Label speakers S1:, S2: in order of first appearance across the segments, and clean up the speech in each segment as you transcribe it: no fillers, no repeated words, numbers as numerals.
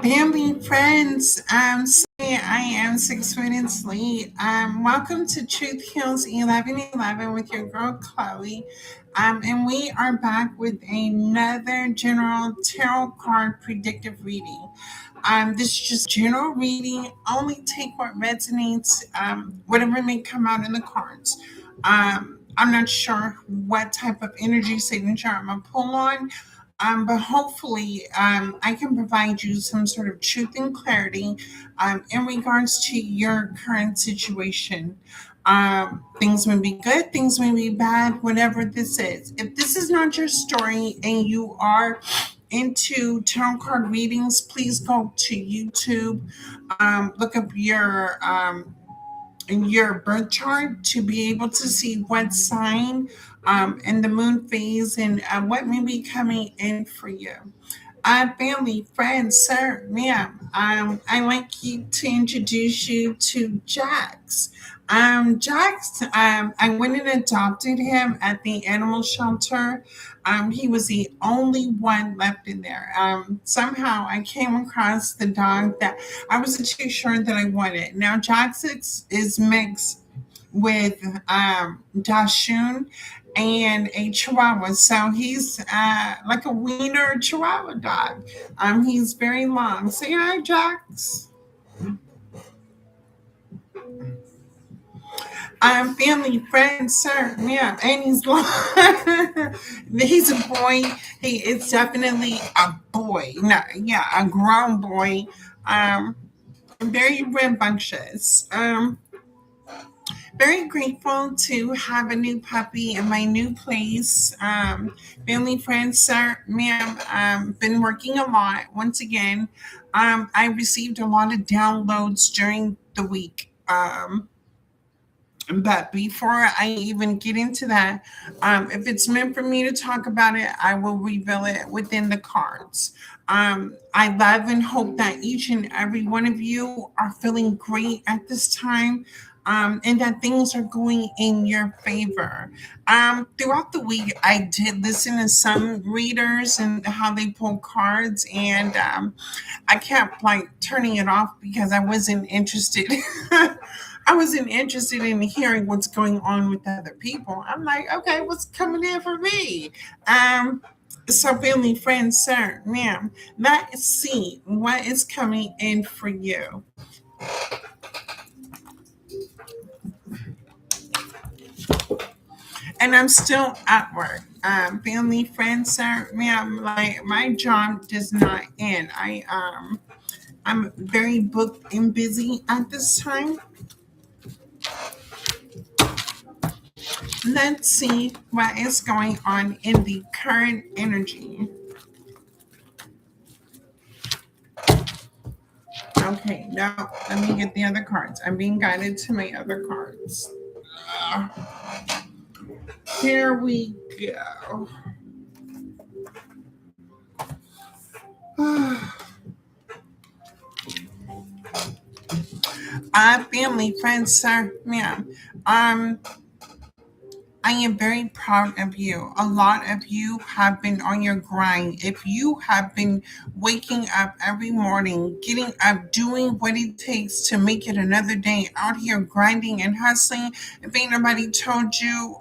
S1: Family, friends, sorry I am 6 minutes late. Welcome to Truth Heals 1111 with your girl Chloe. And we are back with another general tarot card predictive reading. This is just general reading. Only take what resonates, whatever may come out in the cards. I'm not sure what type of energy signature I'm gonna pull on, but hopefully, I can provide you some sort of truth and clarity in regards to your current situation. Things may be good, things may be bad, whatever this is. If this is not your story and you are into tarot card readings, please go to YouTube, look up your birth chart to be able to see what sign and the moon phase and what may be coming in for you. Family, friends, sir, ma'am, I'd like to introduce you to Jax. Jax, I went and adopted him at the animal shelter. He was the only one left in there. Somehow I came across the dog that I wasn't too sure that I wanted. Now, Jax is mixed with Dashun and a Chihuahua. So he's like a wiener Chihuahua dog. He's very long. Say hi, Jax. Family, friends, sir, yeah, and he's long. He's a boy. He is definitely a boy. No, yeah, a grown boy. Um, Very rambunctious. Very grateful to have a new puppy in my new place. Family, friends, sir, ma'am, been working a lot. Once again, I received a lot of downloads during the week. But before I even get into that, if it's meant for me to talk about it, I will reveal it within the cards. I love and hope that each and every one of you are feeling great at this time. And that things are going in your favor. Throughout the week, I did listen to some readers and how they pull cards, and I kept like turning it off because I wasn't interested. I wasn't interested in hearing what's going on with other people. I'm like, okay, what's coming in for me? Um, so, family, friends, sir, ma'am, let's see what is coming in for you. And I'm still at work. Family, friends, sir, ma'am, like my job does not end. I'm very booked and busy at this time. Let's see what is going on in the current energy. Okay, now let me get the other cards. I'm being guided to my other cards. Uh, Here we go. Family, friends, sir, ma'am. Um, I am very proud of you. A lot of you have been on your grind. If you have been waking up every morning, getting up, doing what it takes to make it another day, out here grinding and hustling, if ain't nobody told you,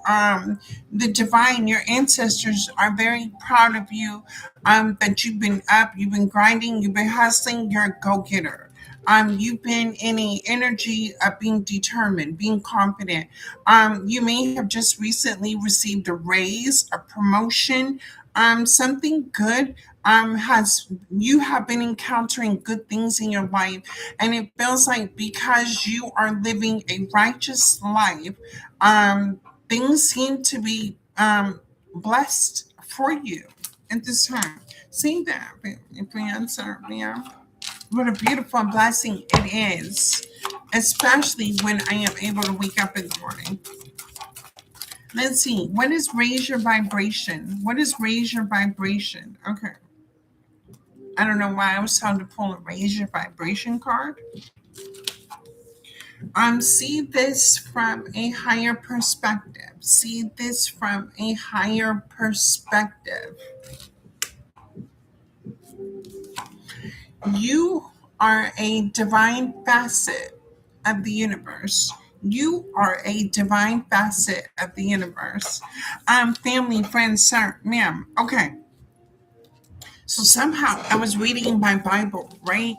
S1: the divine, your ancestors are very proud of you. That you've been up, you've been grinding, you've been hustling. You're a go getter. You've been in a energy of being determined, being confident. You may have just recently received a raise, a promotion, something good. Has you have been encountering good things in your life, and it feels like because you are living a righteous life, things seem to be blessed for you at this time. See that, if we answer, yeah. What a beautiful blessing it is, especially when I am able to wake up in the morning. Let's see. What is raise your vibration? What is raise your vibration? Okay. I don't know why I was told to pull a raise your vibration card. See this from a higher perspective. See this from a higher perspective. You are a divine facet of the universe. You are a divine facet of the universe. Family, friends, sir, ma'am. Okay. So somehow I was reading my Bible, right?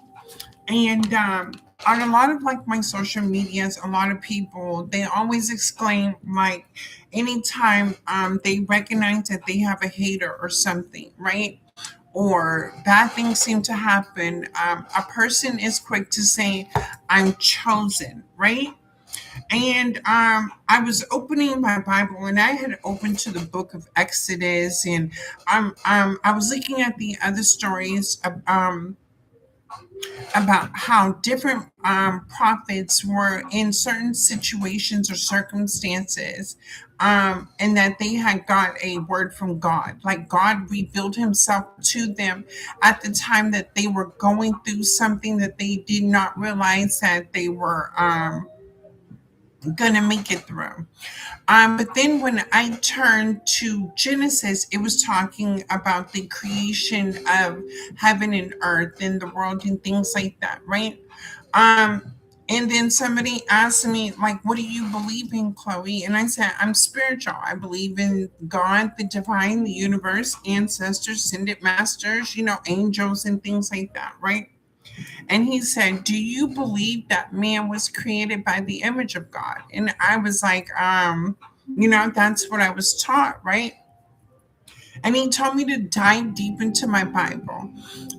S1: And on a lot of like my social medias, a lot of people they always exclaim like anytime they recognize that they have a hater or something, right? Or bad things seem to happen, a person is quick to say, "I'm chosen," right? And I was opening my Bible, and I had opened to the book of Exodus, and I was looking at the other stories about how different prophets were in certain situations or circumstances, and that they had got a word from God. Like God revealed himself to them at the time that they were going through something that they did not realize that they were going to make it through. But then when I turned to Genesis, it was talking about the creation of heaven and earth and the world and things like that, right? And then somebody asked me, like, what do you believe in, Chloe? And I said, I'm spiritual. I believe in God, the divine, the universe, ancestors, ascended masters, angels and things like that, right? And he said, do you believe that man was created by the image of God? And I was like, that's what I was taught, right? And he told me to dive deep into my Bible.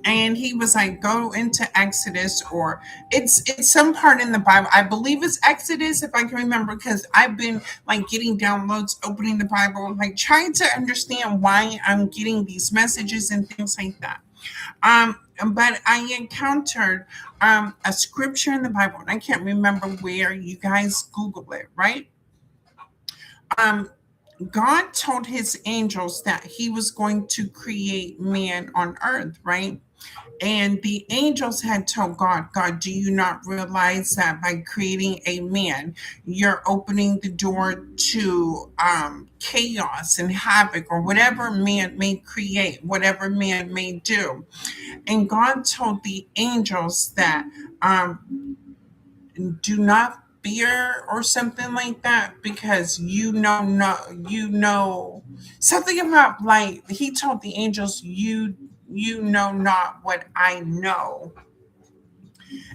S1: And he was like, go into Exodus, or it's some part in the Bible. I believe it's Exodus, if I can remember, because I've been like getting downloads, opening the Bible, like trying to understand why I'm getting these messages and things like that. Um, but I encountered a scripture in the Bible, and I can't remember where. You guys Google it, right? Um, God told his angels that he was going to create man on earth, right? And the angels had told God, God, do you not realize that by creating a man, you're opening the door to chaos and havoc, or whatever man may create, whatever man may do? And God told the angels that do not fear or something like that, because you know something about, like, he told the angels, you know not what I know.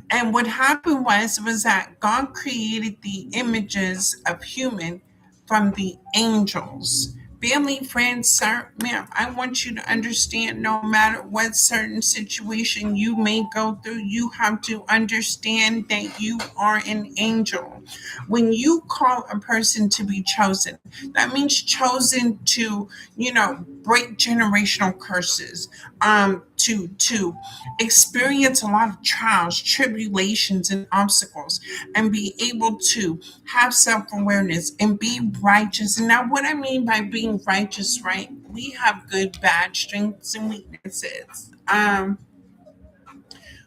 S1: And what happened was that God created the images of human from the angels. Family, friends, sir, ma'am, I want you to understand, no matter what certain situation you may go through, you have to understand that you are an angel. When you call a person to be chosen, that means chosen to, break generational curses, to experience a lot of trials, tribulations, and obstacles, and be able to have self awareness and be righteous. And now, what I mean by being righteous, right? We have good, bad, strengths, and weaknesses.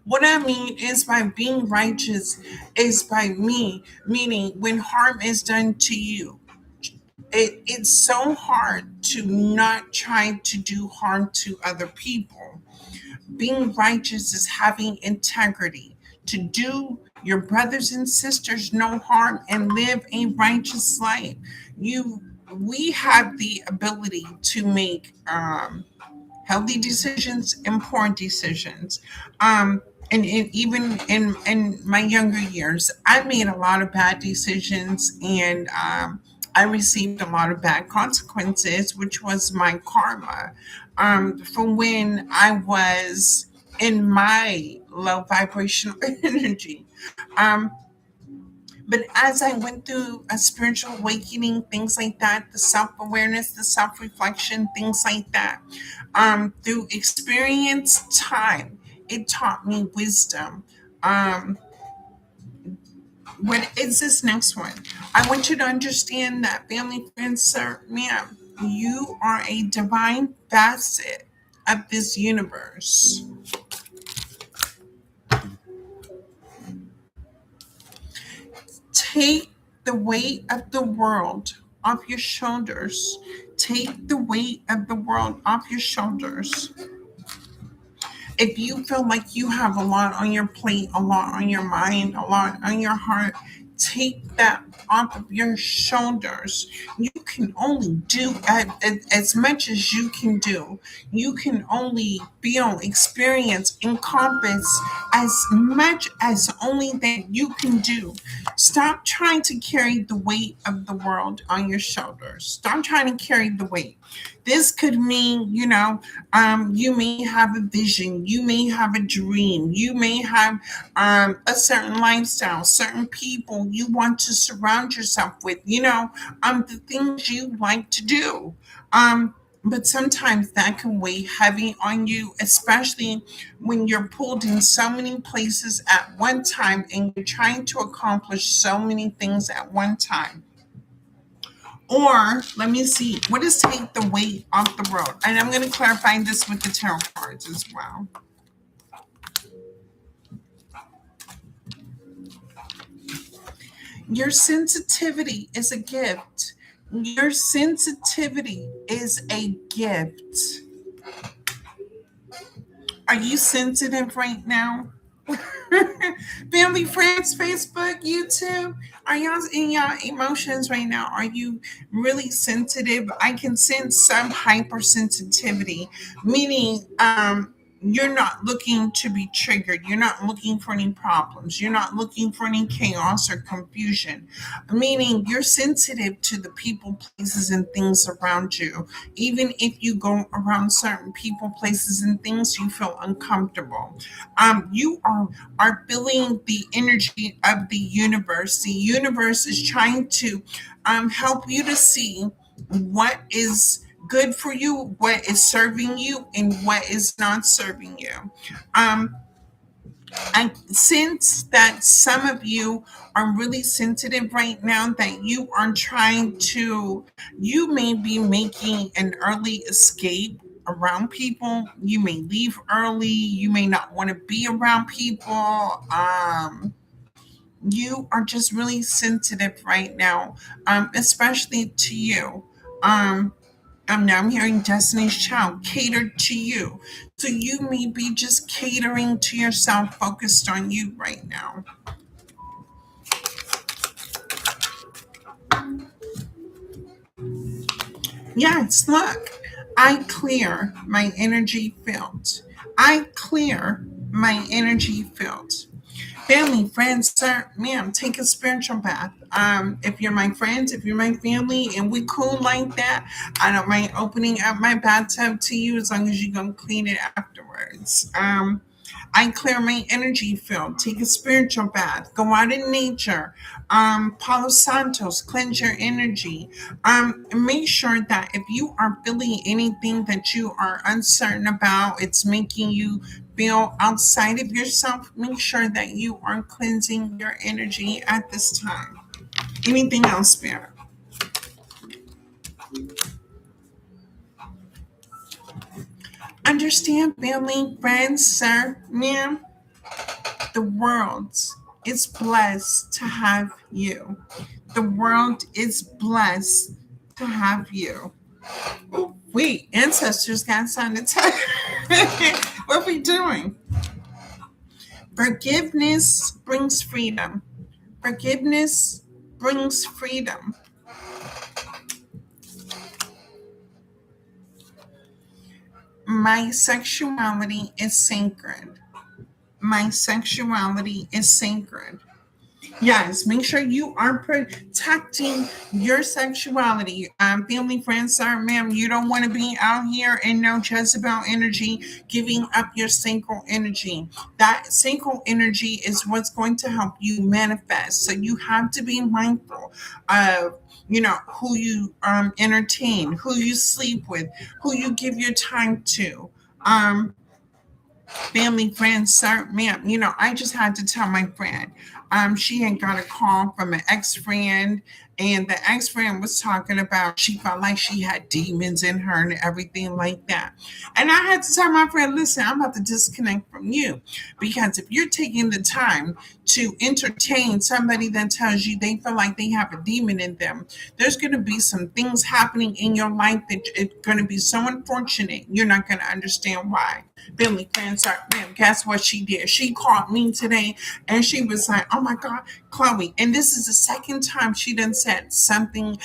S1: What I mean is by being righteous is by me, meaning when harm is done to you, it's so hard to not try to do harm to other people. Being righteous is having integrity, to do your brothers and sisters no harm and live a righteous life. You, we have the ability to make healthy decisions, important decisions. And even in my younger years, I made a lot of bad decisions, and I received a lot of bad consequences, which was my karma from when I was in my low vibrational energy. Um, but as I went through a spiritual awakening, things like that, the self awareness, the self reflection, things like that, through experience, time, it taught me wisdom. Um, what is this next one? I want you to understand that, family, friends, sir, ma'am, you are a divine facet of this universe. Take the weight of the world off your shoulders. Take the weight of the world off your shoulders. If you feel like you have a lot on your plate, a lot on your mind, a lot on your heart, take that off of your shoulders. You can only do as much as you can do. You can only feel, experience, encompass as much as only that you can do. Stop trying to carry the weight of the world on your shoulders. Stop trying to carry the weight. This could mean, you may have a vision, you may have a dream, you may have a certain lifestyle, certain people you want to surround yourself with, the things you like to do. But sometimes that can weigh heavy on you, especially when you're pulled in so many places at one time and you're trying to accomplish so many things at one time. Or let me see, what is take the weight off the road? And I'm going to clarify this with the tarot cards as well. Your sensitivity is a gift. Your sensitivity is a gift. Are you sensitive right now? Family, friends, Facebook, YouTube. Are y'all in y'all emotions right now? Are you really sensitive? I can sense some hypersensitivity, meaning you're not looking to be triggered. You're not looking for any problems. You're not looking for any chaos or confusion, meaning you're sensitive to the people, places, and things around you. Even if you go around certain people, places, and things, you feel uncomfortable. You are feeling the energy of the universe. The universe is trying to help you to see what is good for you, what is serving you, and what is not serving you. Um, I sense that some of you are really sensitive right now, that you are trying to, you may be making an early escape around people. You may leave early. You may not want to be around people. You are just really sensitive right now, especially to you. Um, now I'm hearing Destiny's Child catered to you. So you may be just catering to yourself, focused on you right now. Yes, look, I clear my energy field. I clear my energy field. Family, friends, sir, ma'am, take a spiritual bath. If you're my friends, if you're my family, and we cool like that, I don't mind opening up my bathtub to you as long as you're gonna clean it afterwards. I clear my energy field. Take a spiritual bath. Go out in nature. Palo Santos, cleanse your energy. Make sure that if you are feeling anything that you are uncertain about, it's making you feel outside of yourself, make sure that you are cleansing your energy at this time. Anything else, Spirit? Understand, family, friends, sir, ma'am, the world is blessed to have you. The world is blessed to have you. Oh, wait, ancestors got something to tell. What are we doing? Forgiveness brings freedom. Forgiveness brings freedom. My sexuality is sacred. My sexuality is sacred. Yes, make sure you are protecting your sexuality. Family, friends, sir, ma'am, you don't want to be out here in no Jezebel energy, giving up your sacral energy. That sacral energy is what's going to help you manifest. So you have to be mindful of, who you entertain, who you sleep with, who you give your time to. Family, friends, sir, ma'am, I just had to tell my friend. She had got a call from an ex-friend, And the ex-friend was talking about she felt like she had demons in her and everything like that. And I had to tell my friend, listen, I'm about to disconnect from you. Because if you're taking the time to entertain somebody that tells you they feel like they have a demon in them, there's going to be some things happening in your life that it's going to be so unfortunate. You're not going to understand why. Billy fans are, man, guess what she did? She called me today and she was like, oh my God, Chloe. And this is the second time she done said something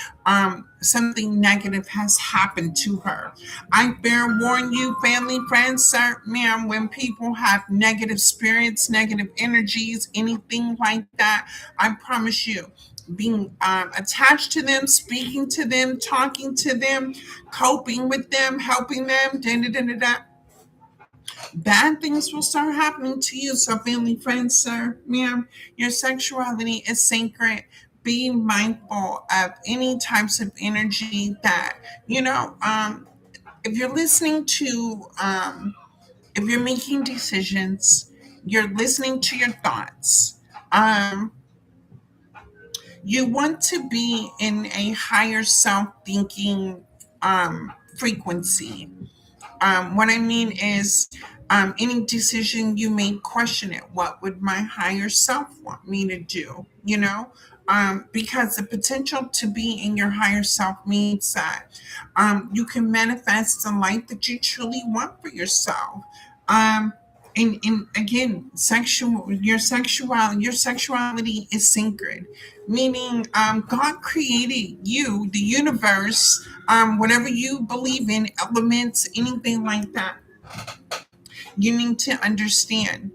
S1: negative has happened to her. I bear warn you, family, friends, sir, ma'am, when people have negative spirits, negative energies, anything like that, I promise you, being attached to them, speaking to them, talking to them, coping with them, helping them, da da da da da, bad things will start happening to you. So, family, friends, sir, ma'am, your sexuality is sacred. Be mindful of any types of energy that, you know, if you're listening to, if you're making decisions, you're listening to your thoughts. You want to be in a higher self thinking frequency. What I mean is, any decision you make, question it. What would my higher self want me to do? You know, because the potential to be in your higher self means that you can manifest the life that you truly want for yourself. Um, and again, your sexuality is sacred, meaning God created you, the universe, whatever you believe in, elements, anything like that. You need to understand.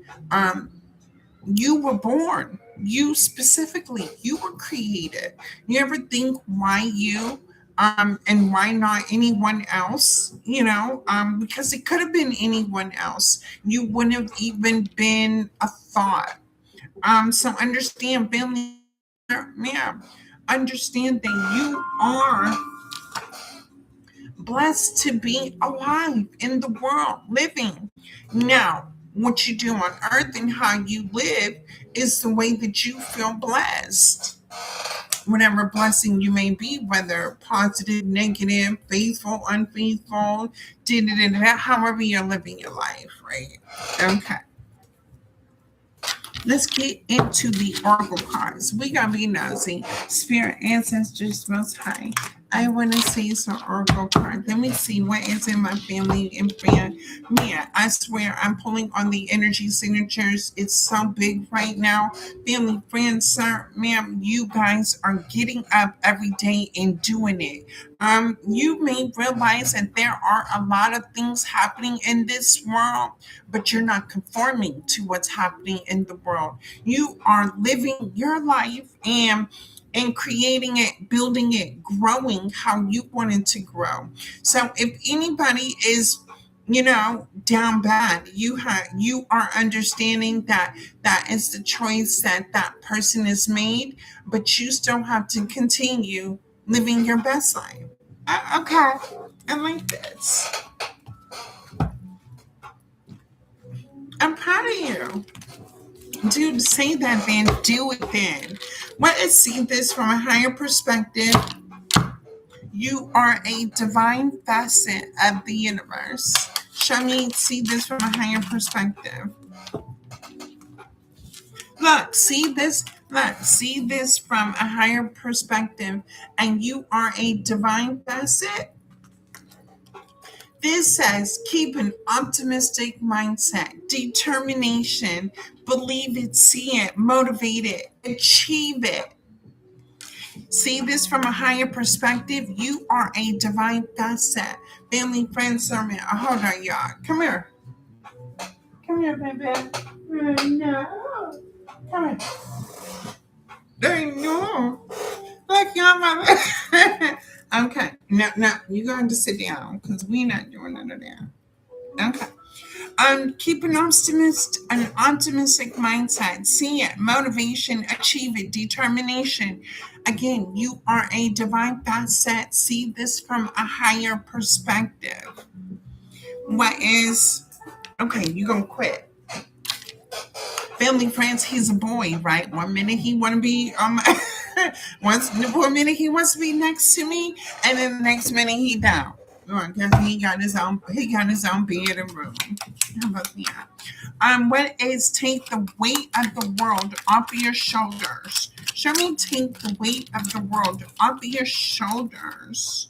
S1: You were born. You specifically, you were created. You ever think why you? And why not anyone else? You know, because it could have been anyone else. You wouldn't have even been a thought. So understand, family, ma'am. Understand that you are blessed to be alive in the world, living. Now, what you do on earth and how you live is the way that you feel blessed. Whatever blessing you may be, whether positive, negative, faithful, unfaithful, however you're living your life, right? Okay. Let's get into the oracle cards. We gotta be nosy. Spirit, ancestors, most high. I want to see some oracle cards. Let me see what is in my family and friend. Man, I swear I'm pulling on the energy signatures. It's so big right now. Family, friends, sir, ma'am, you guys are getting up every day and doing it. You may realize that there are a lot of things happening in this world, but you're not conforming to what's happening in the world. You are living your life and creating it, building it, growing how you want it to grow. So if anybody is, you know, down bad, you are understanding that that is the choice that that person has made, but you still have to continue living your best life. Okay, I like this. I'm proud of you. Dude, say that then. Do it then. Let us see this from a higher perspective. You are a divine facet of the universe. Show me, see this from a higher perspective. Look, see this. Look, see this from a higher perspective. And you are a divine facet. This says keep an optimistic mindset, determination, believe it, see it, motivate it, achieve it. See this from a higher perspective. You are a divine facet. Family, friends, sermon. Hold on, y'all. Come here. Come here, baby. No. Come here. There you go. Look, y'all, my okay. Now, you're going to sit down because we're not doing none of that. Okay. Keep an optimistic mindset. See it, motivation, achieve it, determination. Again, you are a divine facet. See this from a higher perspective. What is okay? You gonna quit? Family, friends. He's a boy, right? 1 minute he want to be Once for a minute he wants to be next to me, and then the next minute he don't. Because he got his own bed and room. How about that? What is take the weight of the world off of your shoulders? Show me take the weight of the world off of your shoulders.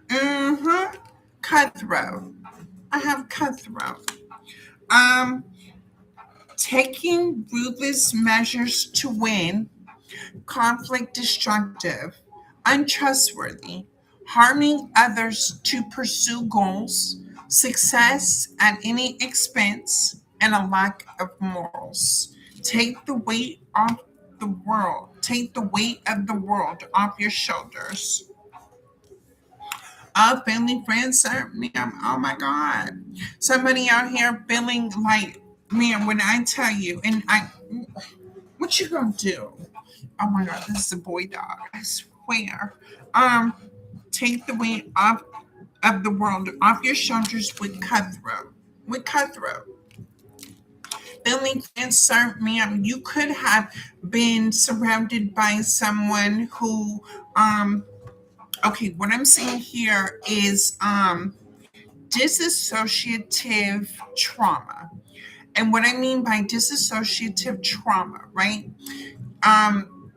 S1: Mm-hmm. Cutthroat. I have cutthroat. Um, Taking ruthless measures to win, conflict destructive, untrustworthy, harming others to pursue goals, success at any expense, and a lack of morals. Take the weight off the world. Take the weight of the world off your shoulders. Family, friends, sir, ma'am. Oh my God. Somebody out here feeling like, man, when I tell you, what you gonna do? Oh my God, this is a boy dog. I swear. Um, Take the weight off of the world off your shoulders with cutthroat. With cutthroat. Feeling sir, ma'am, you could have been surrounded by someone who, okay, what I'm saying here is, dissociative trauma. And what I mean by dissociative trauma, right? Um,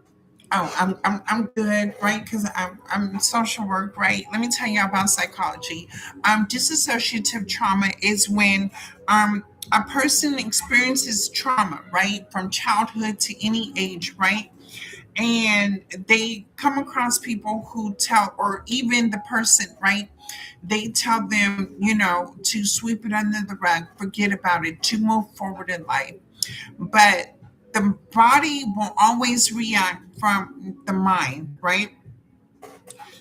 S1: I'm good, right? Because I'm social work, right? Let me tell you about psychology. Dissociative trauma is when a person experiences trauma, right, from childhood to any age, right? And they come across people who tell, or even the person, right? They tell them, to sweep it under the rug, forget about it, to move forward in life. But the body will always react from the mind, right?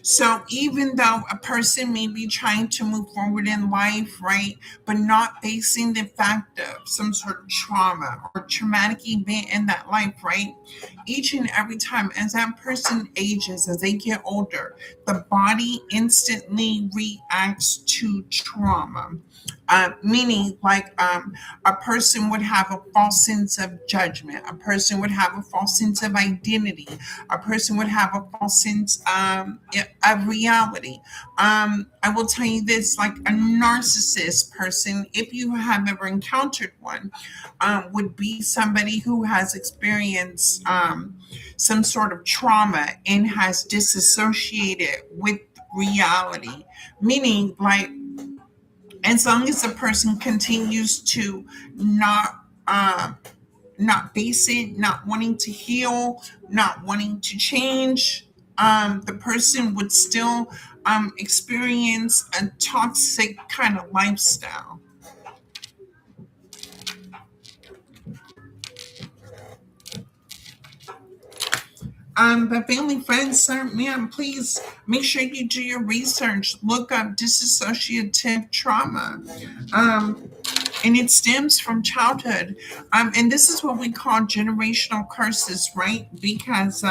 S1: So even though a person may be trying to move forward in life, right, but not facing the fact of some sort of trauma or traumatic event in that life, right? Each and every time as that person ages, as they get older, the body instantly reacts to trauma. Meaning, like, a person would have a false sense of judgment, a person would have a false sense of identity, a person would have a false sense of reality. I will tell you this, like a narcissist person, if you have ever encountered one, would be somebody who has experienced some sort of trauma and has disassociated with reality. Meaning, like, as long as the person continues to not not face it, not wanting to heal, not wanting to change, the person would still experience a toxic kind of lifestyle. But family, friends, sir, ma'am, please make sure you do your research. Look up dissociative trauma. Um, and it stems from childhood. And this is what we call generational curses, right? Because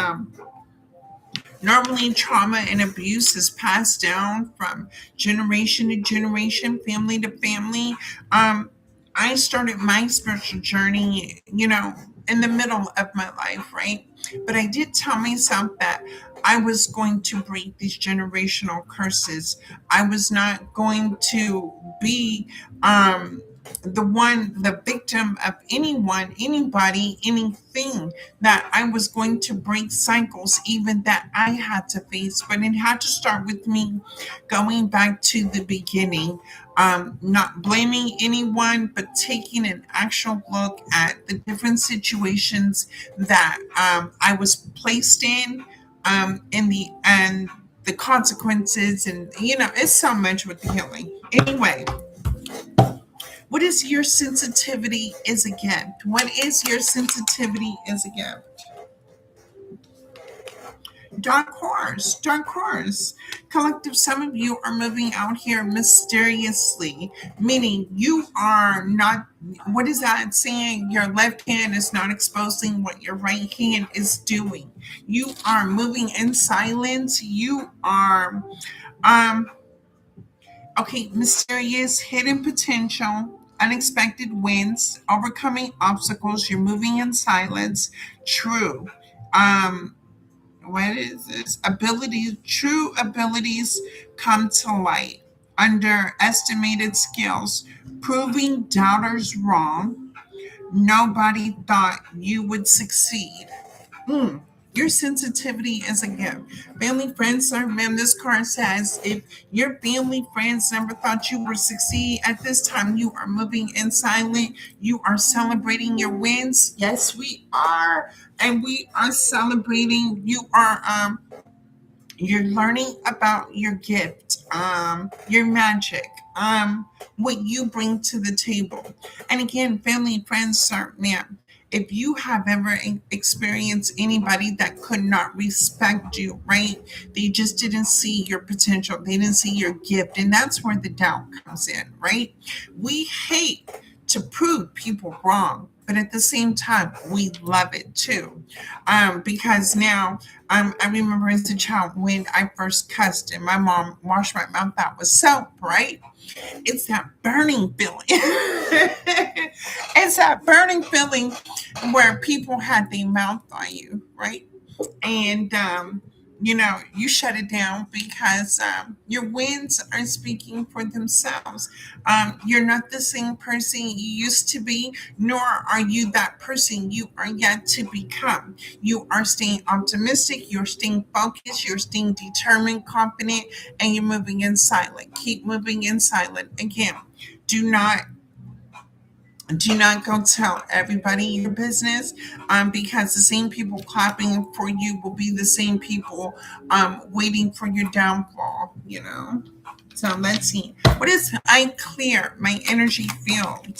S1: normally, trauma and abuse is passed down from generation to generation, family to family. Um, I started my spiritual journey, in the middle of my life, right? But I did tell myself that I was going to break these generational curses. I was not going to be the victim of anyone, anybody, anything, that I was going to break cycles even that I had to face. But it had to start with me going back to the beginning, not blaming anyone, but taking an actual look at the different situations that I was placed in the consequences, and it's so much with the healing. Anyway, what is your sensitivity is a gift? What is your sensitivity is a gift? Dark horse, dark horse. Collective, some of you are moving out here mysteriously, meaning you are not, what is that saying? Your left hand is not exposing what your right hand is doing. You are moving in silence. You are, okay, mysterious, hidden potential. unexpected wins, overcoming obstacles, you're moving in silence. True. Um, what is this? Abilities, true abilities come to light. Underestimated skills, proving doubters wrong. Nobody thought you would succeed. Mm. Your sensitivity is a gift. Family, friends, sir, ma'am, this card says if your family, friends never thought you would succeed, at this time you are moving in silent. You are celebrating your wins. Yes, we are. And we are celebrating. You're learning about your gift, your magic, what you bring to the table. And again, family and friends, sir, ma'am, if you have ever experienced anybody that could not respect you, right? They just didn't see your potential, they didn't see your gift, and that's where the doubt comes in, right? We hate to prove people wrong, but at the same time, we love it too, because now I remember as a child when I first cussed and my mom washed my mouth out with soap, right? It's that burning feeling. It's that burning feeling where people had their mouth on you, right? And you shut it down because your wins are speaking for themselves. You're not the same person you used to be, nor are you that person you are yet to become. You are staying optimistic, you're staying focused, you're staying determined, confident, and you're moving in silent. Keep moving in silent. Again, do not go tell everybody your business, because the same people clapping for you will be the same people waiting for your downfall. So let's see. What is I clear my energy field?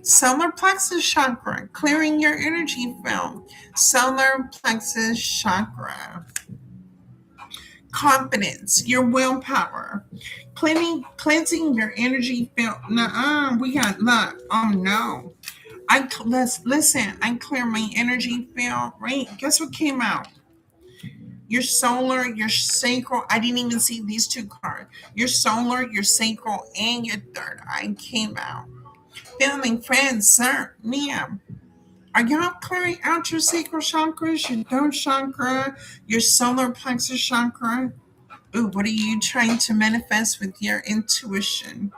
S1: Solar plexus chakra, clearing your energy field. Solar plexus chakra. Confidence, your willpower, cleansing your energy field. Nuh-uh, we got luck. Oh no. Let's listen. I clear my energy field. Right? Guess what came out? Your solar, your sacral. I didn't even see these two cards. Your solar, your sacral, and your third eye came out. Family, friends, sir, ma'am. Are y'all clearing out your sacral chakras, your third chakra, your solar plexus chakra? Ooh, what are you trying to manifest with your intuition?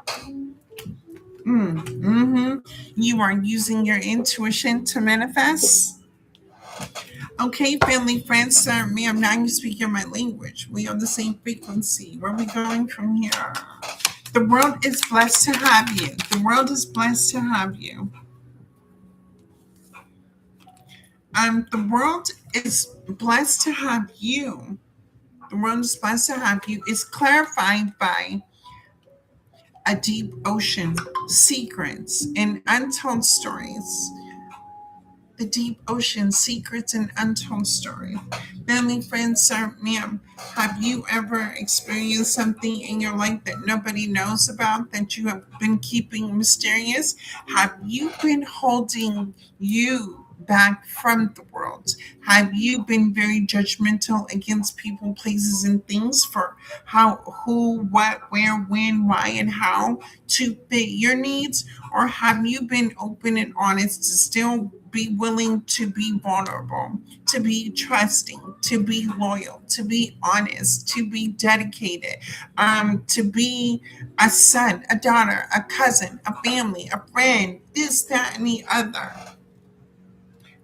S1: You are using your intuition to manifest. Okay, family, friends, sir, me, I'm not even speaking my language. We on the same frequency. Where are we going from here? The world is blessed to have you. The world is blessed to have you. The world is blessed to have you. The world is blessed to have you. It's clarified by a deep ocean, secrets, and untold stories. The deep ocean, secrets, and untold stories. Family, friends, sir, ma'am, have you ever experienced something in your life that nobody knows about that you have been keeping mysterious? Have you been holding you back from the world? Have you been very judgmental against people, places, and things for how, who, what, where, when, why, and how to fit your needs? Or have you been open and honest to still be willing to be vulnerable, to be trusting, to be loyal, to be honest, to be dedicated, to be a son, a daughter, a cousin, a family, a friend, this, that, and the other,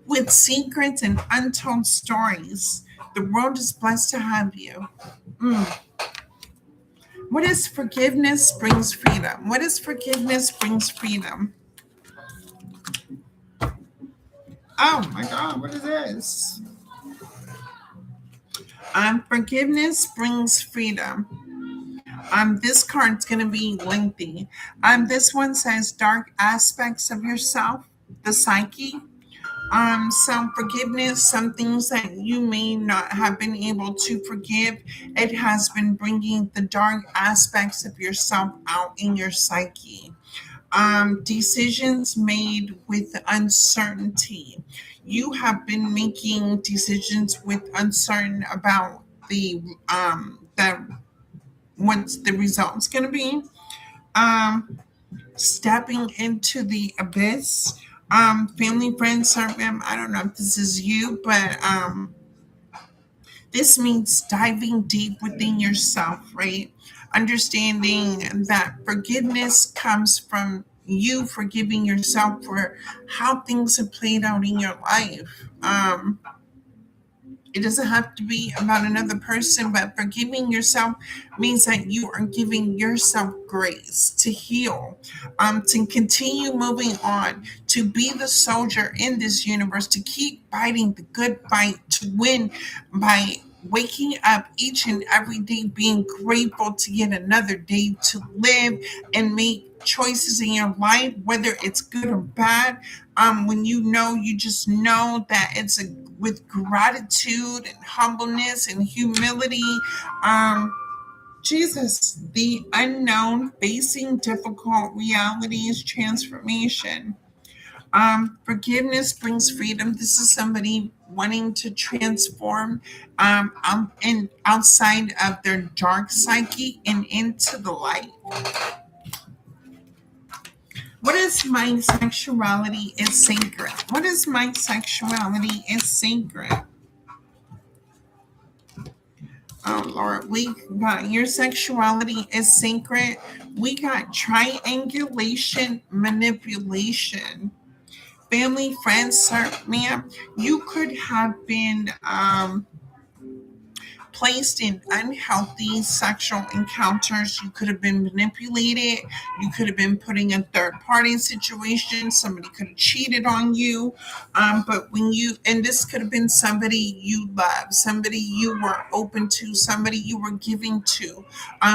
S1: with secrets and untold stories? The world is blessed to have you. Mm. What is forgiveness brings freedom? What is forgiveness brings freedom? Oh my God, what is this? Forgiveness brings freedom. This card's going to be lengthy. This one says dark aspects of yourself, the psyche. Some forgiveness, some things that you may not have been able to forgive. It has been bringing the dark aspects of yourself out in your psyche. Decisions made with uncertainty. You have been making decisions with uncertain about the what's the results going to be. Um, Stepping into the abyss. Family, friends, I don't know if this is you, but this means diving deep within yourself, right? Understanding that forgiveness comes from you forgiving yourself for how things have played out in your life. It doesn't have to be about another person, but forgiving yourself means that you are giving yourself grace to heal, to continue moving on, to be the soldier in this universe, to keep fighting the good fight, to win by waking up each and every day, being grateful to get another day to live and make choices in your life, whether it's good or bad. When you know, you just know that it's a with gratitude and humbleness and humility. Um, Jesus, the unknown, facing difficult realities, transformation. Forgiveness brings freedom. This is somebody wanting to transform and outside of their dark psyche and into the light. What is my sexuality is sacred? What is my sexuality is sacred? Oh Lord, we got your sexuality is sacred. We got triangulation, manipulation, family, friends, sir, ma'am. You could have been placed in unhealthy sexual encounters. You could have been manipulated. You could have been put in a third party situation. Somebody could have cheated on you. But when you, and this could have been somebody you love, somebody you were open to, somebody you were giving to,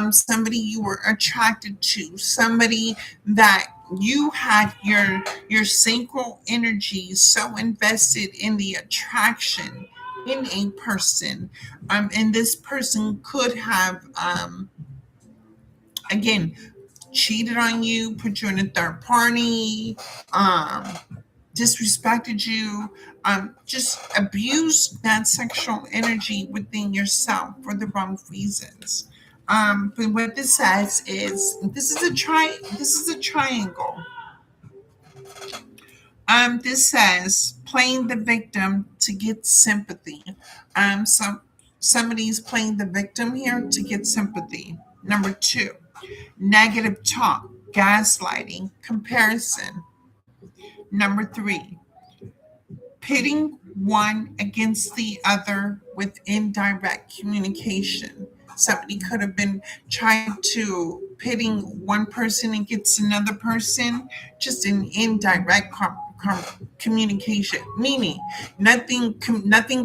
S1: somebody you were attracted to, somebody that you had your sacral energy so invested in the attraction in a person, and this person could have again cheated on you, put you in a third party, um disrespected you, just abused that sexual energy within yourself for the wrong reasons. But what this says is this is a triangle. This says playing the victim to get sympathy. So somebody's playing the victim here to get sympathy. Number two, negative talk, gaslighting, comparison. Number three, pitting one against the other with indirect communication. Somebody could have been trying to pitting one person against another person, just an indirect communication, meaning nothing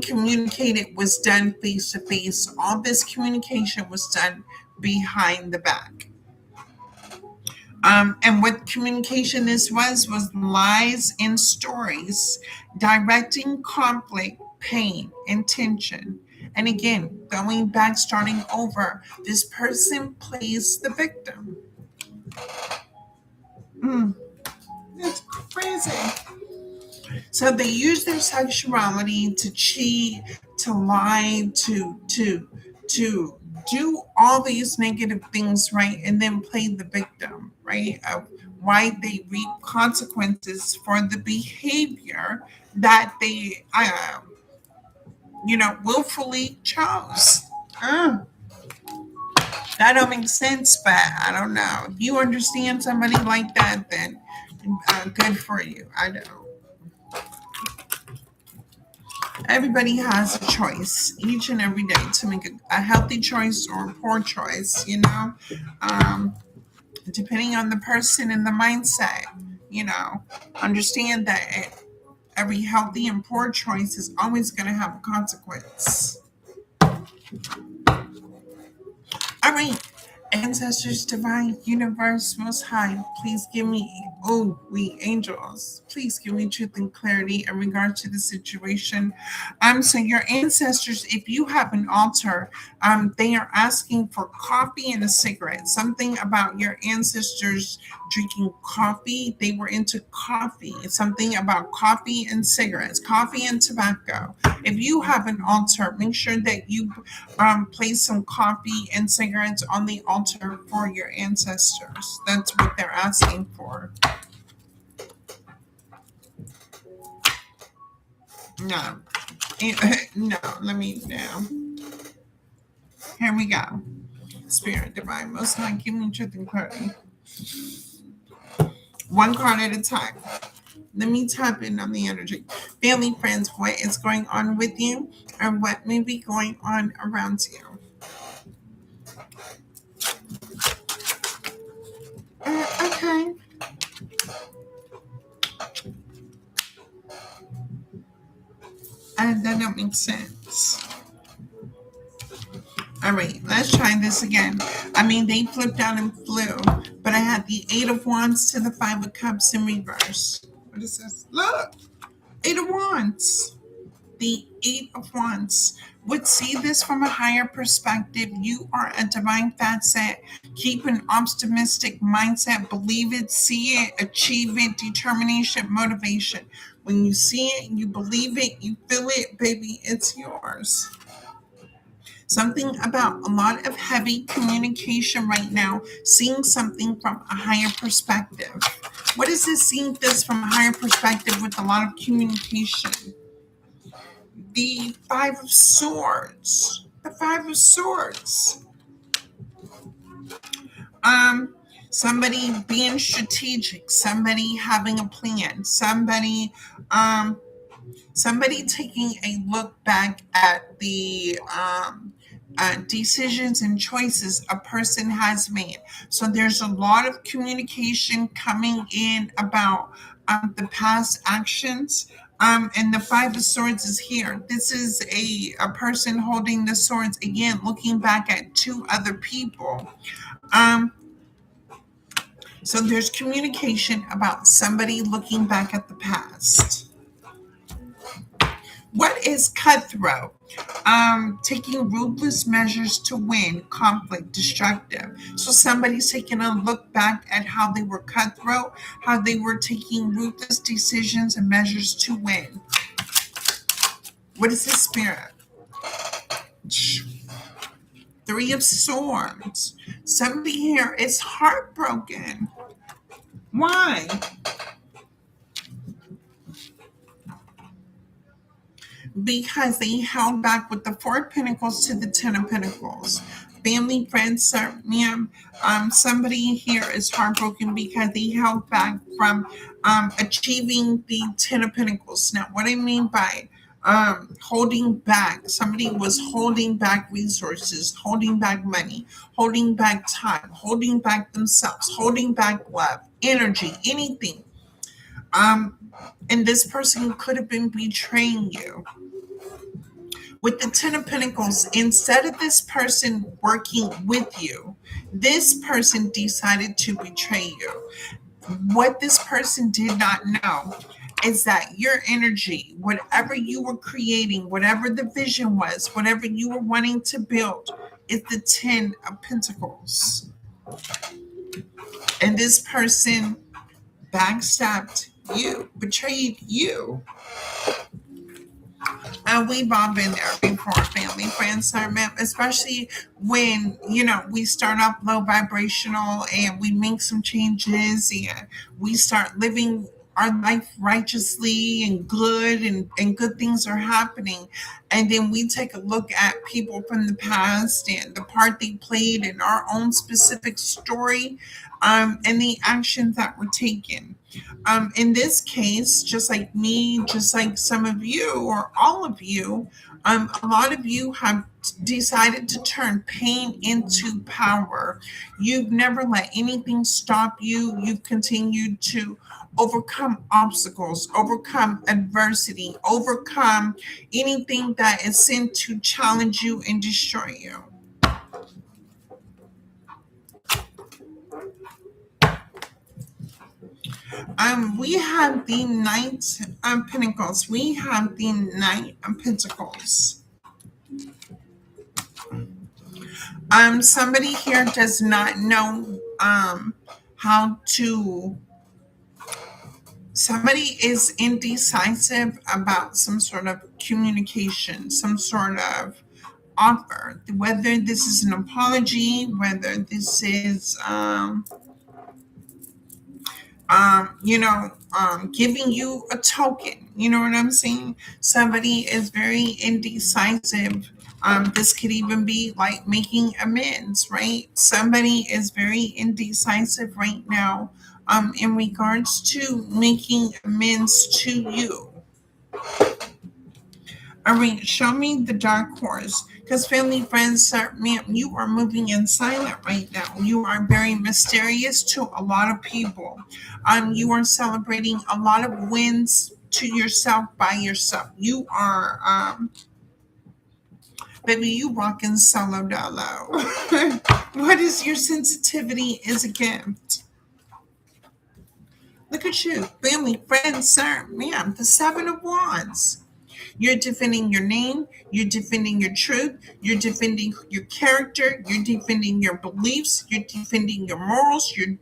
S1: communicated was done face to face. All this communication was done behind the back. And what communication this was lies and stories, directing conflict, pain, and tension. And again, going back, starting over, this person plays the victim. Mm, that's crazy. So they use their sexuality to cheat, to lie, to do all these negative things, right? And then play the victim, right? Of why they reap consequences for the behavior that they, willfully chose. Uh, that don't make sense, but I don't know. If you understand somebody like that, then good for you. I don't. Everybody has a choice each and every day to make a healthy choice or a poor choice, um, depending on the person and the mindset. you know Understand that every healthy and poor choice is always going to have a consequence. All right. Ancestors, divine, universe, most high, please give me, oh, we angels, please give me truth and clarity in regard to the situation. So your ancestors, if you have an altar, they are asking for coffee and a cigarette, something about your ancestors drinking coffee. They were into coffee. It's something about coffee and cigarettes, coffee and tobacco. If you have an altar, make sure that you place some coffee and cigarettes on the altar for your ancestors. That's what they're asking for. No. No, let me now. Here we go. Spirit divine, most high, give me truth and clarity. One card at a time. Let me tap in on the energy. Family, friends, what is going on with you and what may be going on around you? Okay. That don't make sense. All right, let's try this again. I mean, they flipped out and flew, but I had the Eight of Wands to the Five of Cups in reverse. What is this? Look, Eight of Wands. The Eight of Wands. Would see this from a higher perspective. You are a divine facet. Keep an optimistic mindset. Believe it, see it, achieve it. Determination, motivation. When you see it, you believe it, you feel it, baby, it's yours. Something about a lot of heavy communication right now, seeing something from a higher perspective. What is this seeing this from a higher perspective with a lot of communication? The Five of Swords. The Five of Swords. Um, Somebody being strategic, somebody having a plan, um somebody taking a look back at the decisions and choices a person has made. So there's a lot of communication coming in about the past actions. And the Five of Swords is here. This is a person holding the swords, again, looking back at two other people. Um, so there's communication about somebody looking back at the past. What is cutthroat? Taking ruthless measures to win, conflict, destructive. So somebody's taking a look back at how they were cutthroat, how they were taking ruthless decisions and measures to win. What is this spirit? Three of Swords. Somebody here is heartbroken. Why? Because they held back with the Four of Pentacles to the Ten of Pentacles. Family, friends, sir, ma'am, somebody here is heartbroken because they held back from achieving the Ten of Pentacles. Now, what I mean by holding back, somebody was holding back resources, holding back money, holding back time, holding back themselves, holding back love, energy, anything. Um, and this person could have been betraying you. With the Ten of Pentacles, instead of this person working with you, this person decided to betray you. What this person did not know is that your energy, whatever you were creating, whatever the vision was, whatever you were wanting to build, is the Ten of Pentacles. And this person backstabbed you, betrayed you. And we've all been there before, family, friends, especially when, we start off low vibrational and we make some changes and we start living our life righteously and good and good things are happening. And then we take a look at people from the past and the part they played in our own specific story, and the actions that were taken. In this case, just like me, just like some of you or all of you, a lot of you have decided to turn pain into power. You've never let anything stop you. You've continued to overcome obstacles, overcome adversity, overcome anything that is sent to challenge you and destroy you. We have the Knight of Pentacles. We have the Knight of Pentacles. Somebody here does not know how to somebody is indecisive about some sort of communication, some sort of offer, whether this is an apology, whether this is giving you a token. You know what I'm saying? Somebody is very indecisive. This could even be like making amends, right? Somebody is very indecisive right now in regards to making amends to you. All right, show me the dark horse. Because family, friends, sir, ma'am, you are moving in silent right now. You are very mysterious to a lot of people. You are celebrating a lot of wins to yourself by yourself. You are, baby, you rocking solo dolo. What is your sensitivity is a gift? Look at you, family, friends, sir, ma'am, the Seven of Wands. You're defending your name. You're defending your truth. You're defending your character. You're defending your beliefs. You're defending your morals. You're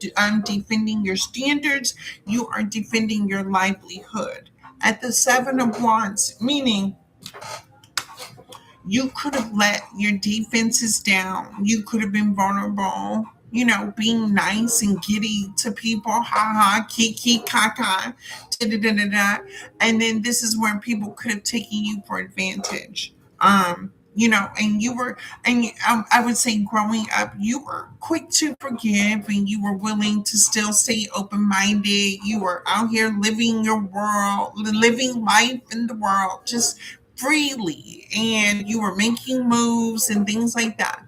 S1: defending your standards. You are defending your livelihood. At the Seven of Wands, meaning you could have let your defenses down. You could have been vulnerable, being nice and giddy to people, ha ha, kiki, kaka, da da da da da. And then this is where people could have taken you for advantage. And you were, I would say growing up, you were quick to forgive and you were willing to still stay open minded. You were out here living your world, living life in the world, just freely, and you were making moves and things like that.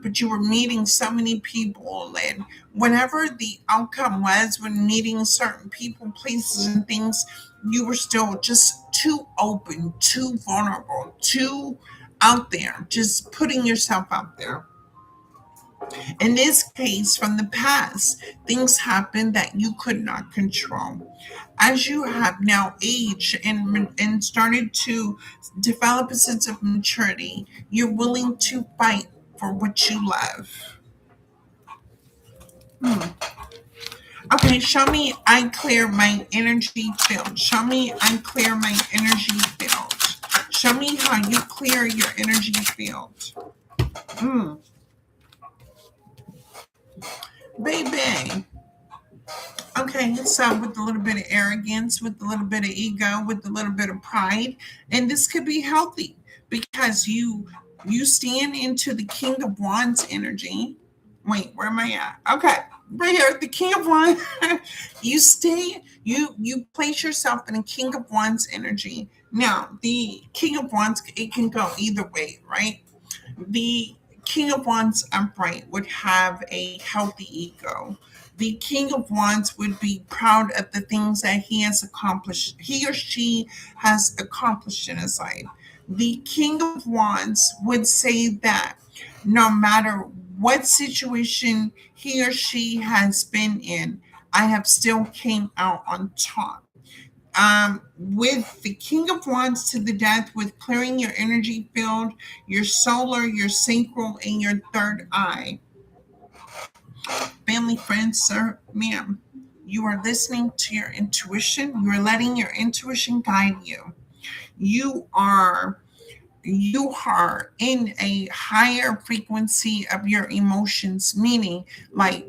S1: But you were meeting so many people, and whatever the outcome was when meeting certain people, places, and things, you were still just too open, too vulnerable, too out there, just putting yourself out there. In this case, from the past, things happened that you could not control. As you have now aged and started to develop a sense of maturity, you're willing to fight for what you love. Okay, show me I clear my energy field. Show me I clear my energy field. Show me how you clear your energy field. Mm, baby. Okay, so with a little bit of arrogance, with a little bit of ego, with a little bit of pride, and this could be healthy because you stand into the King of Wands energy. Wait, where am I at? Okay, right here, the King of Wands. You place yourself in a King of Wands energy. Now, the King of Wands, it can go either way, right? The King of Wands upright would have a healthy ego. The King of Wands would be proud of the things that he has accomplished, he or she has accomplished in his life. The King of Wands would say that no matter what situation he or she has been in, I have still came out on top. With the King of Wands to the death, with clearing your energy field, your solar, your sacral, and your third eye. Family, friends, sir, ma'am, you are listening to your intuition. You are letting your intuition guide you. You are you are in a higher frequency of your emotions, meaning like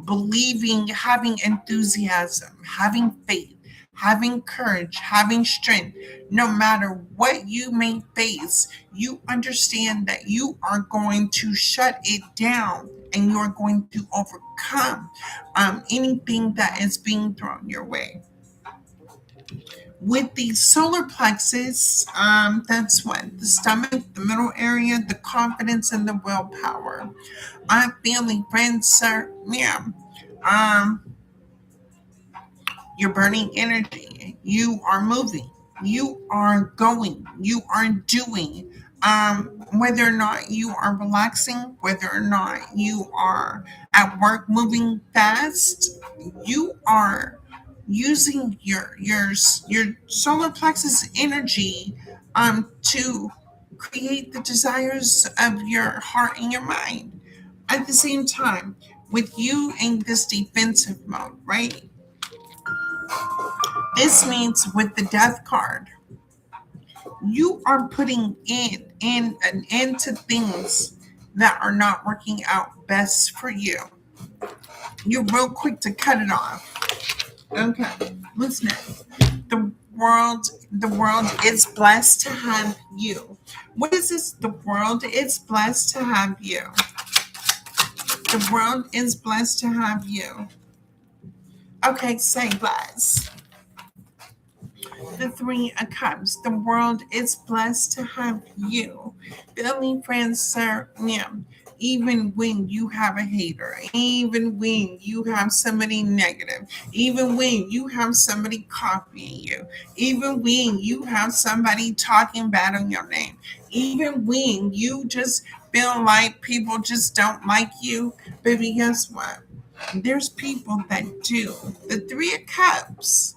S1: believing, having enthusiasm, having faith, having courage, having strength. No matter what you may face, you understand that you are going to shut it down and you are going to overcome anything that is being thrown your way. With the solar plexus, that's what the stomach, the middle area, the confidence, and the willpower. Family, friends, sir, ma'am. Um, you're burning energy. You are moving. You are going. You are doing. Whether or not you are relaxing, whether or not you are at work moving fast, you are using your solar plexus energy to create the desires of your heart and your mind. At the same time, with you in this defensive mode, right? This means with the death card, you are putting in an end to things that are not working out best for you. You're real quick to cut it off. Okay, listen. The world is blessed to have you. What is this? The world is blessed to have you. The world is blessed to have you. Okay, say bless. The Three of Cups. The world is blessed to have you. Billy friends, sir, ma'am. Even when you have a hater, even when you have somebody negative, even when you have somebody copying you, even when you have somebody talking bad on your name, even when you just feel like people just don't like you, baby, guess what? There's people that do. The Three of Cups.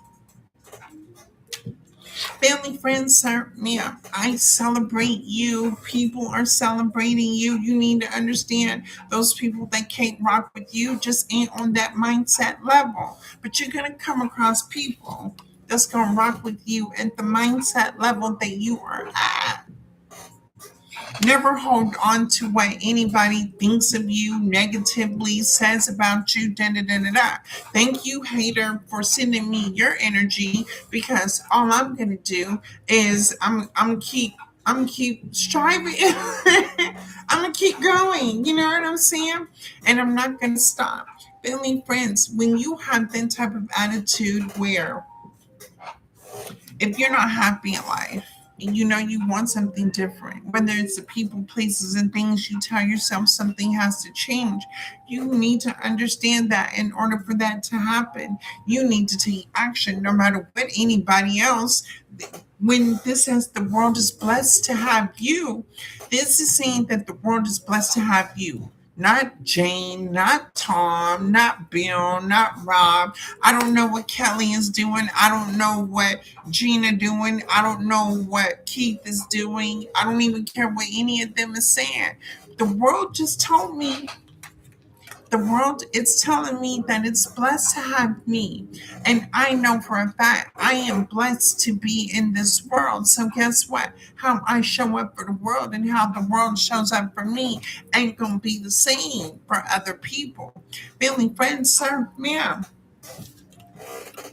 S1: Family, friends, sir, Mia, I celebrate you. People are celebrating you. You need to understand those people that can't rock with you just ain't on that mindset level. But you're going to come across people that's going to rock with you at the mindset level that you are at. Never hold on to what anybody thinks of you, negatively says about you. Da, da, da, da, da. Thank you, hater, for sending me your energy because all I'm gonna do is I'm keep striving. I'm gonna keep going. You know what I'm saying? And I'm not gonna stop. Family, friends, when you have that type of attitude where if you're not happy in life and you know you want something different, whether it's the people, places, and things, you tell yourself something has to change. You need to understand that in order for that to happen, you need to take action no matter what anybody else. When this says the world is blessed to have you, this is saying that the world is blessed to have you. Not Jane, not Tom, not Bill, not Rob. I don't know what Kelly is doing. I don't know what Gina doing. I don't know what Keith is doing. I don't even care what any of them is saying. The world just told me, the world is telling me that it's blessed to have me. And I know for a fact I am blessed to be in this world. So guess what? How I show up for the world and how the world shows up for me ain't gonna be the same for other people. Family, friends, sir, ma'am.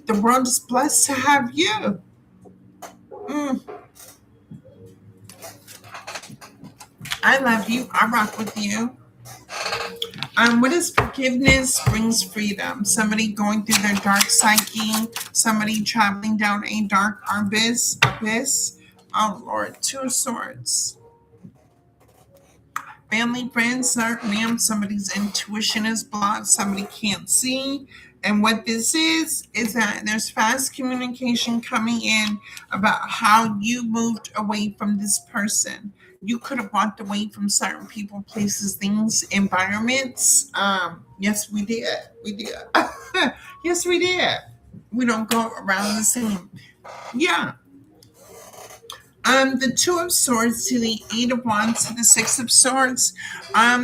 S1: The world is blessed to have you. Mm, I love you. I rock with you. What is forgiveness brings freedom? Somebody going through their dark psyche, somebody traveling down a dark abyss. Oh Lord, Two of Swords. Family, friends, sir, ma'am, somebody's intuition is blocked, somebody can't see. And what this is that there's fast communication coming in about how you moved away from this person. You could have walked away from certain people, places, things, environments. Yes, we did. We did. Yes, we did. We don't go around the same. Yeah, the Two of Swords to the Eight of Wands to the Six of Swords.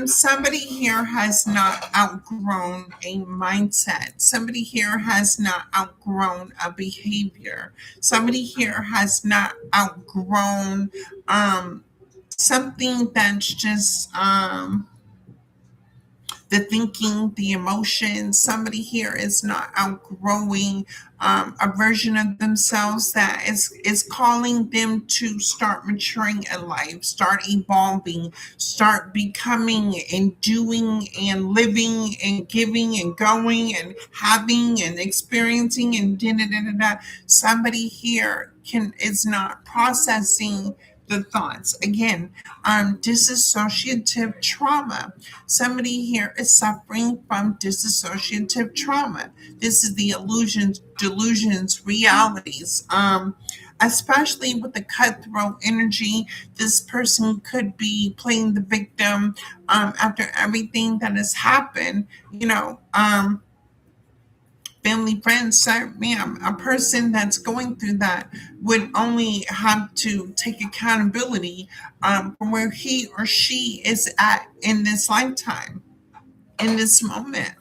S1: Somebody here has not outgrown a mindset. Somebody here has not outgrown a behavior. Somebody here has not outgrown something that's just the thinking, the emotions. Somebody here is not outgrowing a version of themselves that is calling them to start maturing in life, start evolving, start becoming and doing and living and giving and going and having and experiencing and da da da da da. Somebody here can is not processing the thoughts again. Dissociative trauma. Somebody here is suffering from dissociative trauma. This is the illusions, delusions, realities. Especially with the cutthroat energy, this person could be playing the victim after everything that has happened. Family, friends, sir, ma'am, a person that's going through that would only have to take accountability from where he or she is at in this lifetime. in this moment.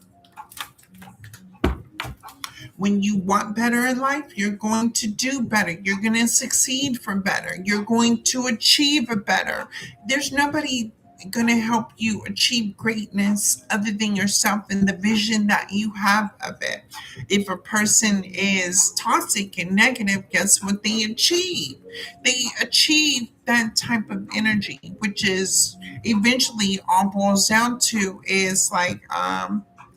S1: When you want better in life, you're going to do better. You're going to succeed for better. You're going to achieve a better. There's nobody going to help you achieve greatness other than yourself and the vision that you have of it. If a person is toxic and negative, guess what they achieve? They achieve that type of energy, which is eventually all boils down to is like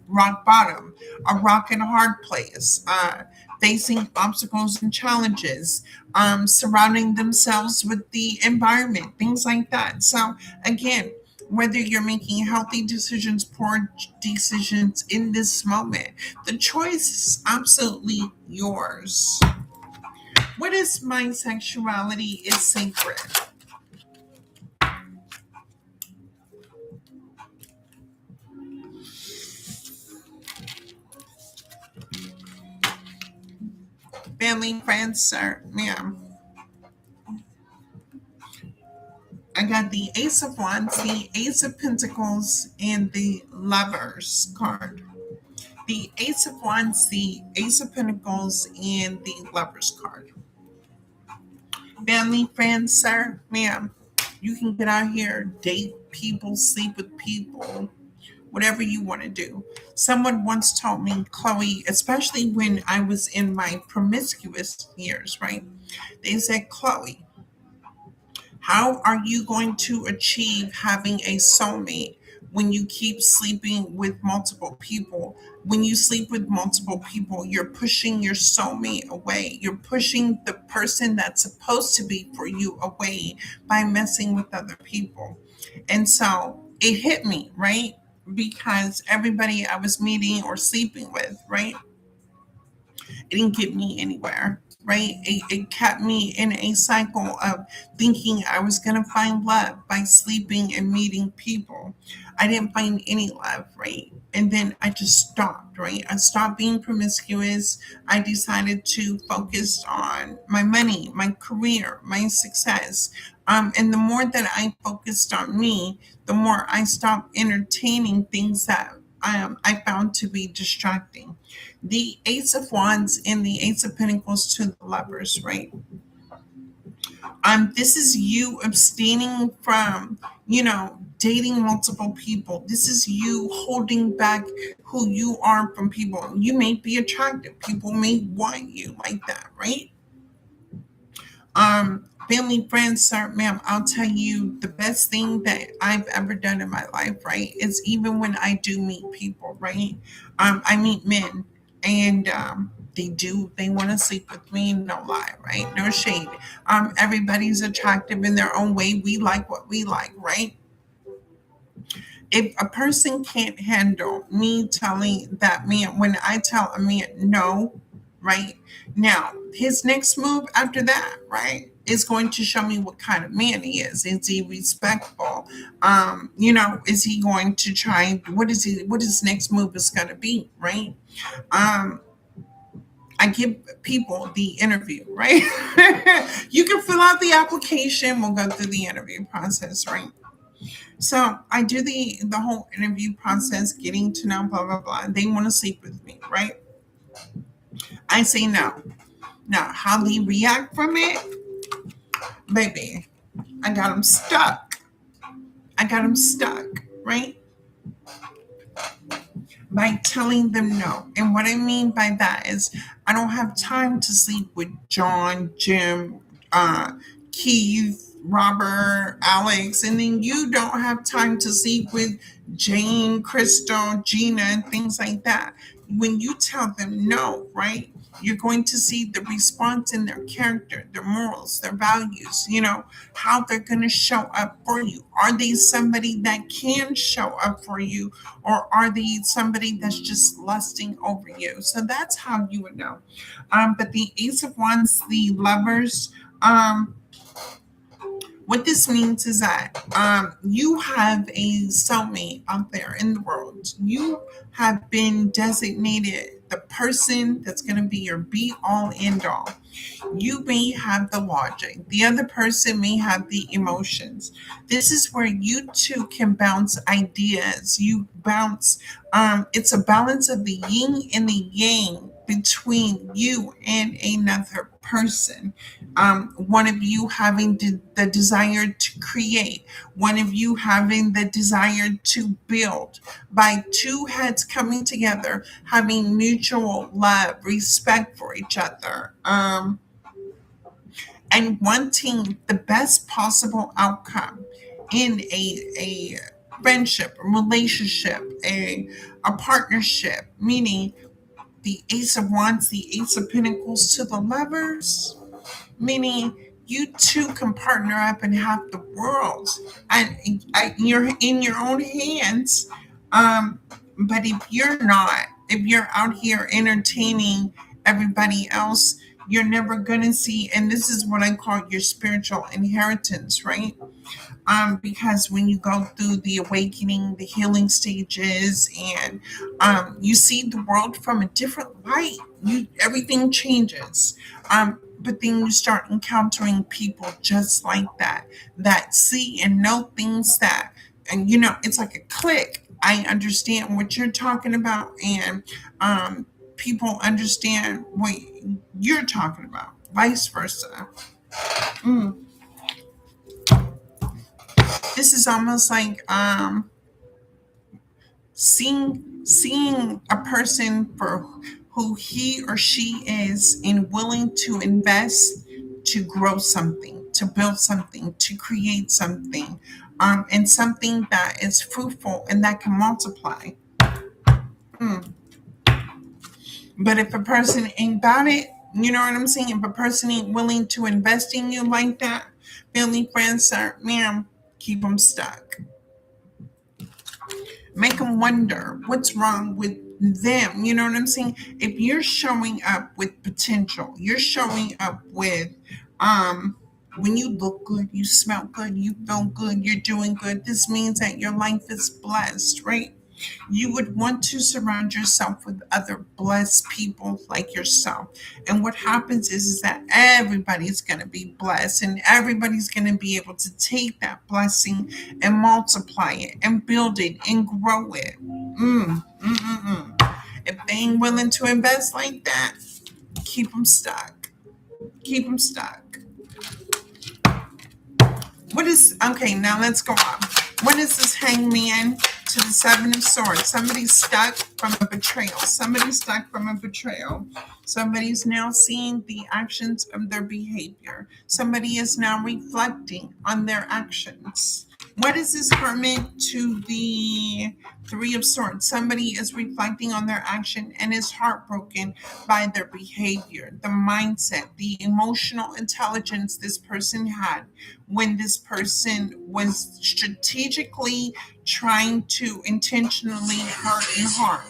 S1: rock bottom, a rock and a hard place, facing obstacles and challenges, surrounding themselves with the environment, things like that. So, again, whether you're making healthy decisions, poor decisions in this moment, the choice is absolutely yours. What is my sexuality is sacred? Family, friends, sir, ma'am. I got the Ace of Wands, the Ace of Pentacles, and the Lovers card. The Ace of Wands, the Ace of Pentacles, and the Lovers card. Family, friends, sir, ma'am, you can get out here, date people, sleep with people, whatever you want to do. Someone once told me, Chloe, especially when I was in my promiscuous years, right? They said, Chloe, how are you going to achieve having a soulmate when you keep sleeping with multiple people? When you sleep with multiple people, you're pushing your soulmate away. You're pushing the person that's supposed to be for you away by messing with other people. And so it hit me, right? Because everybody I was meeting or sleeping with, right? It didn't get me anywhere, right? It kept me in a cycle of thinking I was going to find love by sleeping and meeting people. I didn't find any love, right? And then I just stopped, right? I stopped being promiscuous. I decided to focus on my money, my career, my success. And the more that I focused on me, the more I stopped entertaining things that I found to be distracting. The Ace of Wands and the Ace of Pentacles to the lovers, right? This is you abstaining from, dating multiple people. This is you holding back who you are from people. You may be attractive. People may want you like that, right? Family, friends, sir, ma'am, I'll tell you the best thing that I've ever done in my life, right, is even when I do meet people, right? I meet men and they want to sleep with me, no lie, right? No shade. Everybody's attractive in their own way. We like what we like, right? If a person can't handle me telling that man, when I tell a man no, right now, his next move after that, right, is going to show me what kind of man he is. Is he respectful? Is he going to try? What his next move is going to be, right? Um, I give people the interview, right? You can fill out the application. We'll go through the interview process, right? So I do the whole interview process, getting to know blah blah blah. They want to sleep with me, right? I say no. Now how they react from it, baby, I got them stuck. I got them stuck, right? By telling them no. And what I mean by that is I don't have time to sleep with John, Jim, Keith, Robert, Alex, and then you don't have time to sleep with Jane, Crystal, Gina, and things like that. When you tell them no, right? You're going to see the response in their character, their morals, their values, how they're going to show up for you. Are they somebody that can show up for you, or are they somebody that's just lusting over you? So that's how you would know. But the Ace of Wands, the lovers, um, What this means is that you have a soulmate out there in the world. You have been designated the person that's going to be your be all end all. You may have the logic, the other person may have the emotions. This is where you two can bounce ideas. You bounce, it's a balance of the yin and the yang between you and another person. One of you having the desire to create, one of you having the desire to build, by two heads coming together, having mutual love, respect for each other. And wanting the best possible outcome in a friendship, a relationship, a partnership, meaning the Ace of Wands, the Ace of Pentacles to the Lovers, meaning you two can partner up and have the world and you're in your own hands. Um, but if you're not, if you're out here entertaining everybody else, you're never gonna see. And this is what I call your spiritual inheritance, right? Because when you go through the awakening, the healing stages, and you see the world from a different light, everything changes. But then you start encountering people just like that, that see and know things that, and it's like a click. I understand what you're talking about, and people understand what you're talking about, vice versa. Mm. This is almost like seeing a person for who he or she is and willing to invest to grow something, to build something, to create something, and something that is fruitful and that can multiply. Mm. But if a person ain't about it, you know what I'm saying? If a person ain't willing to invest in you like that, family, friends, sir, ma'am, keep them stuck. Make them wonder what's wrong with them. You know what I'm saying? If you're showing up with potential, you're showing up with, when you look good, you smell good, you feel good, you're doing good, this means that your life is blessed, right? You would want to surround yourself with other blessed people like yourself. And what happens is that everybody's going to be blessed, and everybody's going to be able to take that blessing and multiply it and build it and grow it. If they ain't willing to invest like that, keep them stuck. Keep them stuck. What is, okay, now let's go on. What is this hangman to the Seven of Swords? Somebody's stuck from a betrayal. Somebody's stuck from a betrayal. Somebody's now seeing the actions of their behavior. Somebody is now reflecting on their actions. What is this hermit to the Three of Swords? Somebody is reflecting on their action and is heartbroken by their behavior, the mindset, the emotional intelligence this person had when this person was strategically trying to intentionally hurt and harm.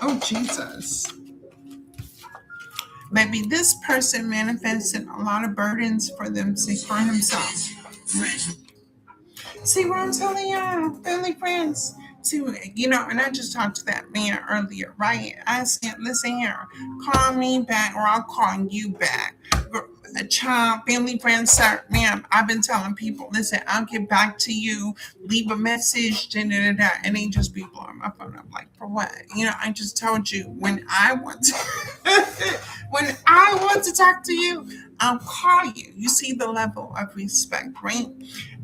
S1: Oh, Jesus. Maybe this person manifested a lot of burdens for for himself. See what I'm telling you, family friends. See, and I just talked to that man earlier, right? I said, listen here, call me back or I'll call you back. A child, family friend, sir, ma'am, I've been telling people, listen, I'll get back to you, leave a message, da, da, da, da, and they just be blowing my phone up like, for what? I just told you when I want to, when I want to talk to you, I'll call you. You see the level of respect, right?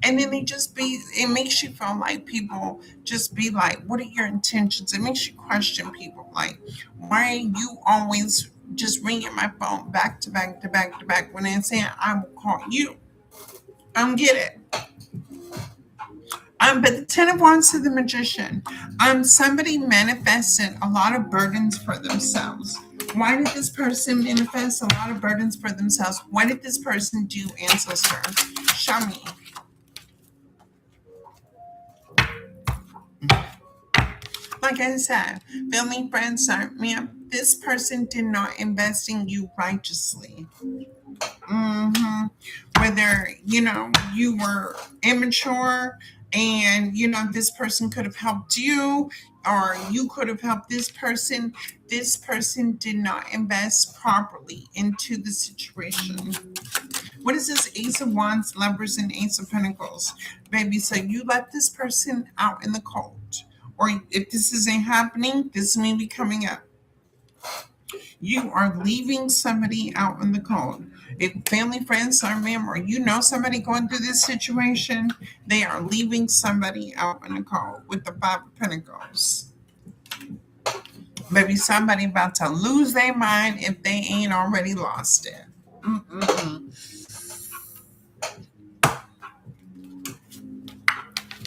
S1: And then it makes you feel like people just be like, what are your intentions? It makes you question people like, why are you always just ringing my phone back to back to back to back when I'm saying I will call you? Get it. But the Ten of Wands to the Magician. Somebody manifested a lot of burdens for themselves. Why did this person manifest a lot of burdens for themselves? What did this person do, ancestor? Show me. Like I said, family, friends, ma'am, this person did not invest in you righteously. hmm Whether, you were immature and, this person could have helped you or you could have helped this person. This person did not invest properly into the situation. What is this Ace of Wands, Lovers, and Ace of Pentacles? Baby, so you let this person out in the cold. Or if this isn't happening, this may be coming up. You are leaving somebody out in the cold. If family, friends, or ma'am, or somebody going through this situation, they are leaving somebody out in the cold with the Five of Pentacles. Maybe somebody about to lose their mind if they ain't already lost it.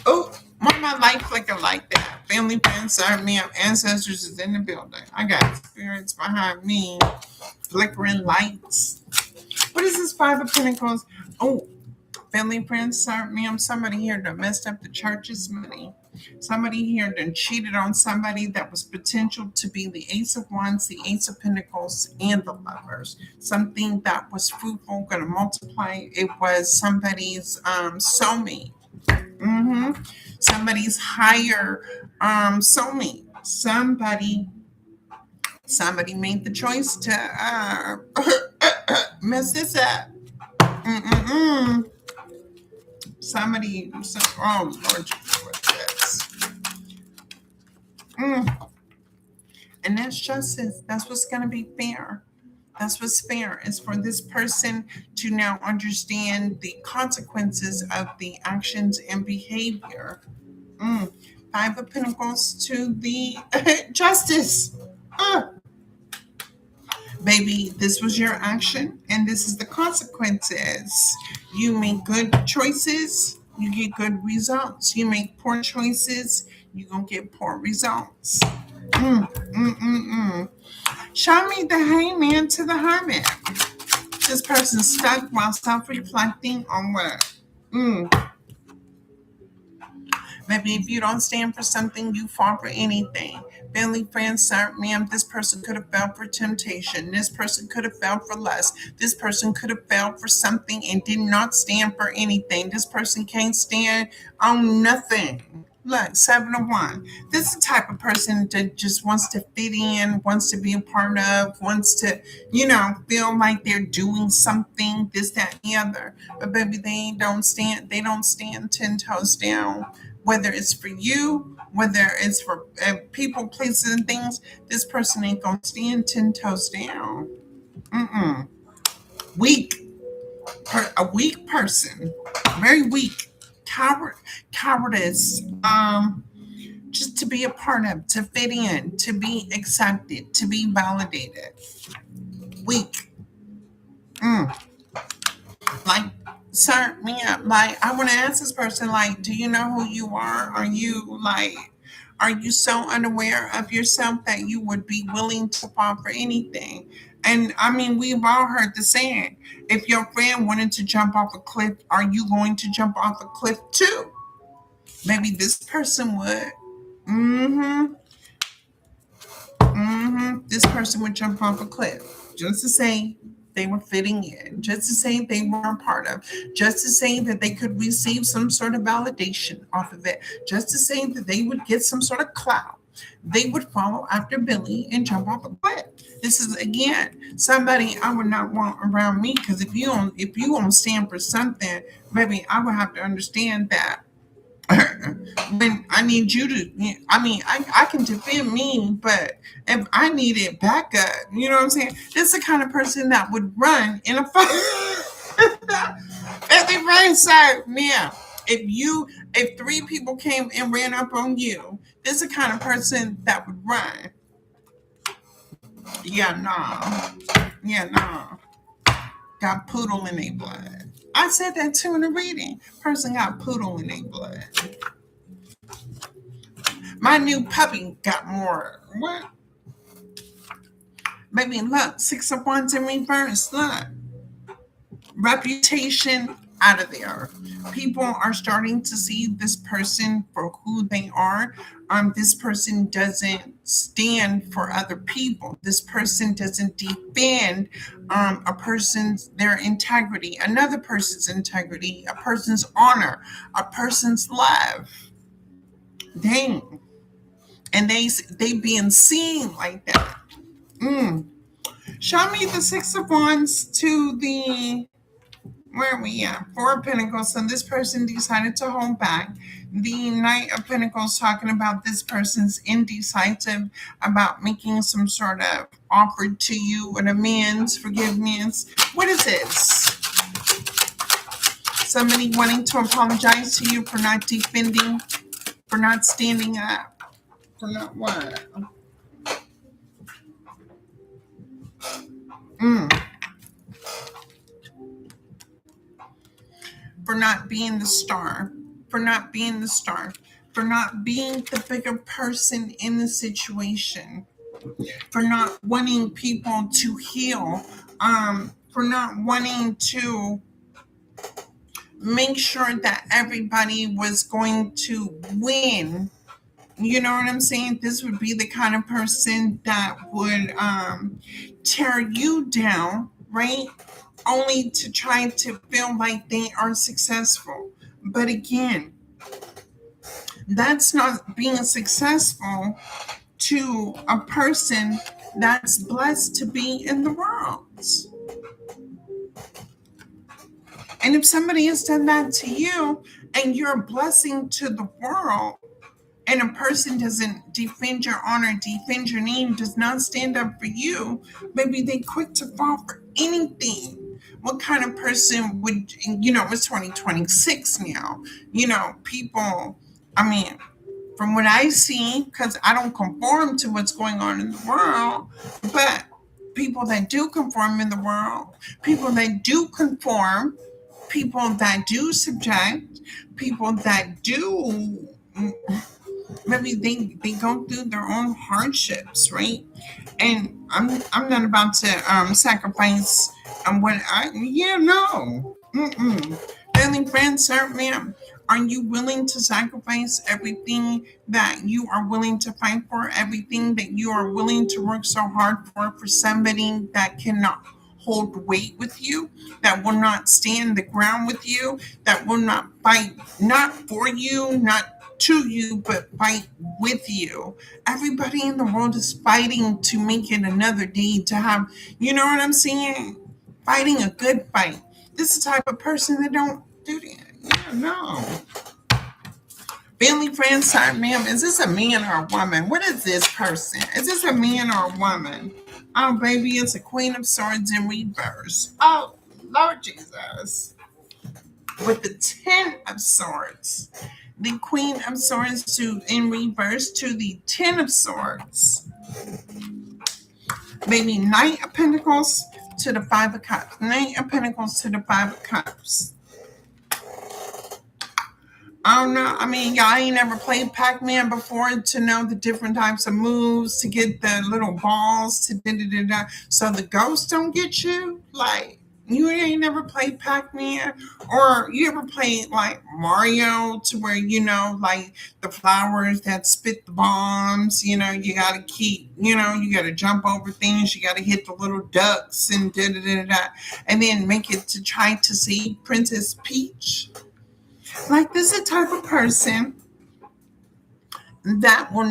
S1: Oh, why my light flicker like that? Family, friends, or ma'am, ancestors is in the building. I got spirits behind me, flickering lights. What is this Five of Pentacles? Oh, family, friends, sir, ma'am, somebody here that messed up the church's money. Somebody here that cheated on somebody that was potential to be the Ace of Wands, the Ace of Pentacles, and the Lovers. Something that was fruitful, going to multiply. It was somebody's soulmate. Somebody's higher soulmate. Somebody made the choice to mess this up. Somebody, oh Lord, what's this? And that's justice. That's what's going to be fair. That's what's fair, is for this person to now understand the consequences of the actions and behavior. Five of Pentacles to the justice. Baby, this was your action, and this is the consequences. You make good choices, you get good results. You make poor choices, you're going to get poor results. Show me the hangman to the hermit. This person's stuck while self-reflecting on what? Maybe if you don't stand for something, you fall for anything. Family, friends, sir, ma'am, this person could have fell for temptation. This person could have fell for lust. This person could have fell for something and did not stand for anything. This person can't stand on nothing. Look, 7 of 1. This is the type of person that just wants to fit in, wants to be a part of, wants to, feel like they're doing something, this, that, and the other. But baby, they don't stand 10 toes down. Whether it's for you, whether it's for people, places, and things, this person ain't gonna stand 10 toes down. Weak. A weak person. Very weak. Cowardice. Just to be a part of, to fit in, to be accepted, to be validated. Weak. Like, sir, ma'am, like, I want to ask this person, like, do you know who you are? Are you so unaware of yourself that you would be willing to fall for anything? And I mean, we've all heard the saying, if your friend wanted to jump off a cliff, are you going to jump off a cliff too? Maybe this person would. This person would jump off a cliff just to say they were fitting in, just to say they were a part of, just to say that they could receive some sort of validation off of it, just to say that they would get some sort of clout. They would follow after Billy and jump off a cliff. This is, again, somebody I would not want around me, because if you don't stand for something, maybe I would have to understand that when I need you to, I can defend me, but if I needed backup, you know what I'm saying? This is the kind of person that would run in a fight. If they ran side, yeah. If 3 people came and ran up on you, this is the kind of person that would run. Yeah, no. Got poodle in their blood. I said that too in the reading. Person got poodle in their blood. My new puppy got more. What? Baby, look, 6 of Wands in reverse. Look. Reputation, out of there. People are starting to see this person for who they are. This person doesn't stand for other people. This person doesn't defend a person's their integrity, another person's integrity, a person's honor, a person's love. Dang, and they being seen like that. Mm. Show me the Six of Wands to the where are we at? Four of Pentacles. So this person decided to hold back. The Knight of Pentacles talking about this person's indecisive about making some sort of offer to you, an amends, forgiveness. What is this? Somebody wanting to apologize to you for not defending, for not standing up, for not what? Mm. For not being the star, for not being the star, for not being the bigger person in the situation, for not wanting people to heal, for not wanting to make sure that everybody was going to win. You know what I'm saying? This would be the kind of person that would tear you down, right? Only to try to feel like they are successful. But again, that's not being successful to a person that's blessed to be in the world. And if somebody has done that to you and you're a blessing to the world, and a person doesn't defend your honor, defend your name, does not stand up for you, maybe they quick to fall for anything. What kind of person would, it's 2026 now. People, I mean, from what I see, because I don't conform to what's going on in the world, but people that do conform in the world, people that do conform, people that do subject, people that do maybe they go through their own hardships, right? And I'm not about to sacrifice what I no. Mm-mm. Family, friends, sir, ma'am, are you willing to sacrifice everything that you are willing to fight for, everything that you are willing to work so hard for somebody that cannot hold weight with you, that will not stand the ground with you, that will not fight, not for you, not to you, but fight with you. Everybody in the world is fighting to make it another day to have, you know what I'm saying? Fighting a good fight. This is the type of person that don't do that. Yeah, no. Family, friends, sir, ma'am, is this a man or a woman? What is this person? Is this a man or a woman? Oh, baby, it's a Queen of Swords in reverse. Oh, Lord Jesus. With the Ten of Swords. The Queen of Swords to in reverse to the Ten of Swords. Maybe Knight of Pentacles to the Five of Cups. Knight of Pentacles to the Five of Cups. I don't know. I mean, y'all ain't never played Pac-Man before to know the different types of moves to get the little balls to da-da-da-da. So the ghosts don't get you. Like, you ain't never played Pac-Man, or you ever played like Mario to where, like the flowers that spit the bombs, you got to keep, you got to jump over things. You got to hit the little ducks and da-da-da-da, and then make it to try to save Princess Peach. Like, this is a type of person that will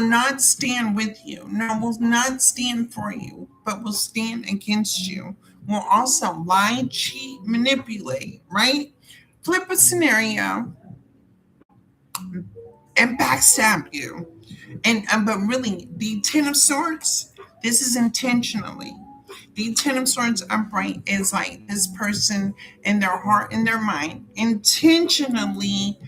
S1: not stand with you. No, will not stand for you, but will stand against you. Will also lie, cheat, manipulate, right? Flip a scenario and backstab you. And but really, the Ten of Swords, this is intentionally. The Ten of Swords upright is like this person in their heart and their mind intentionally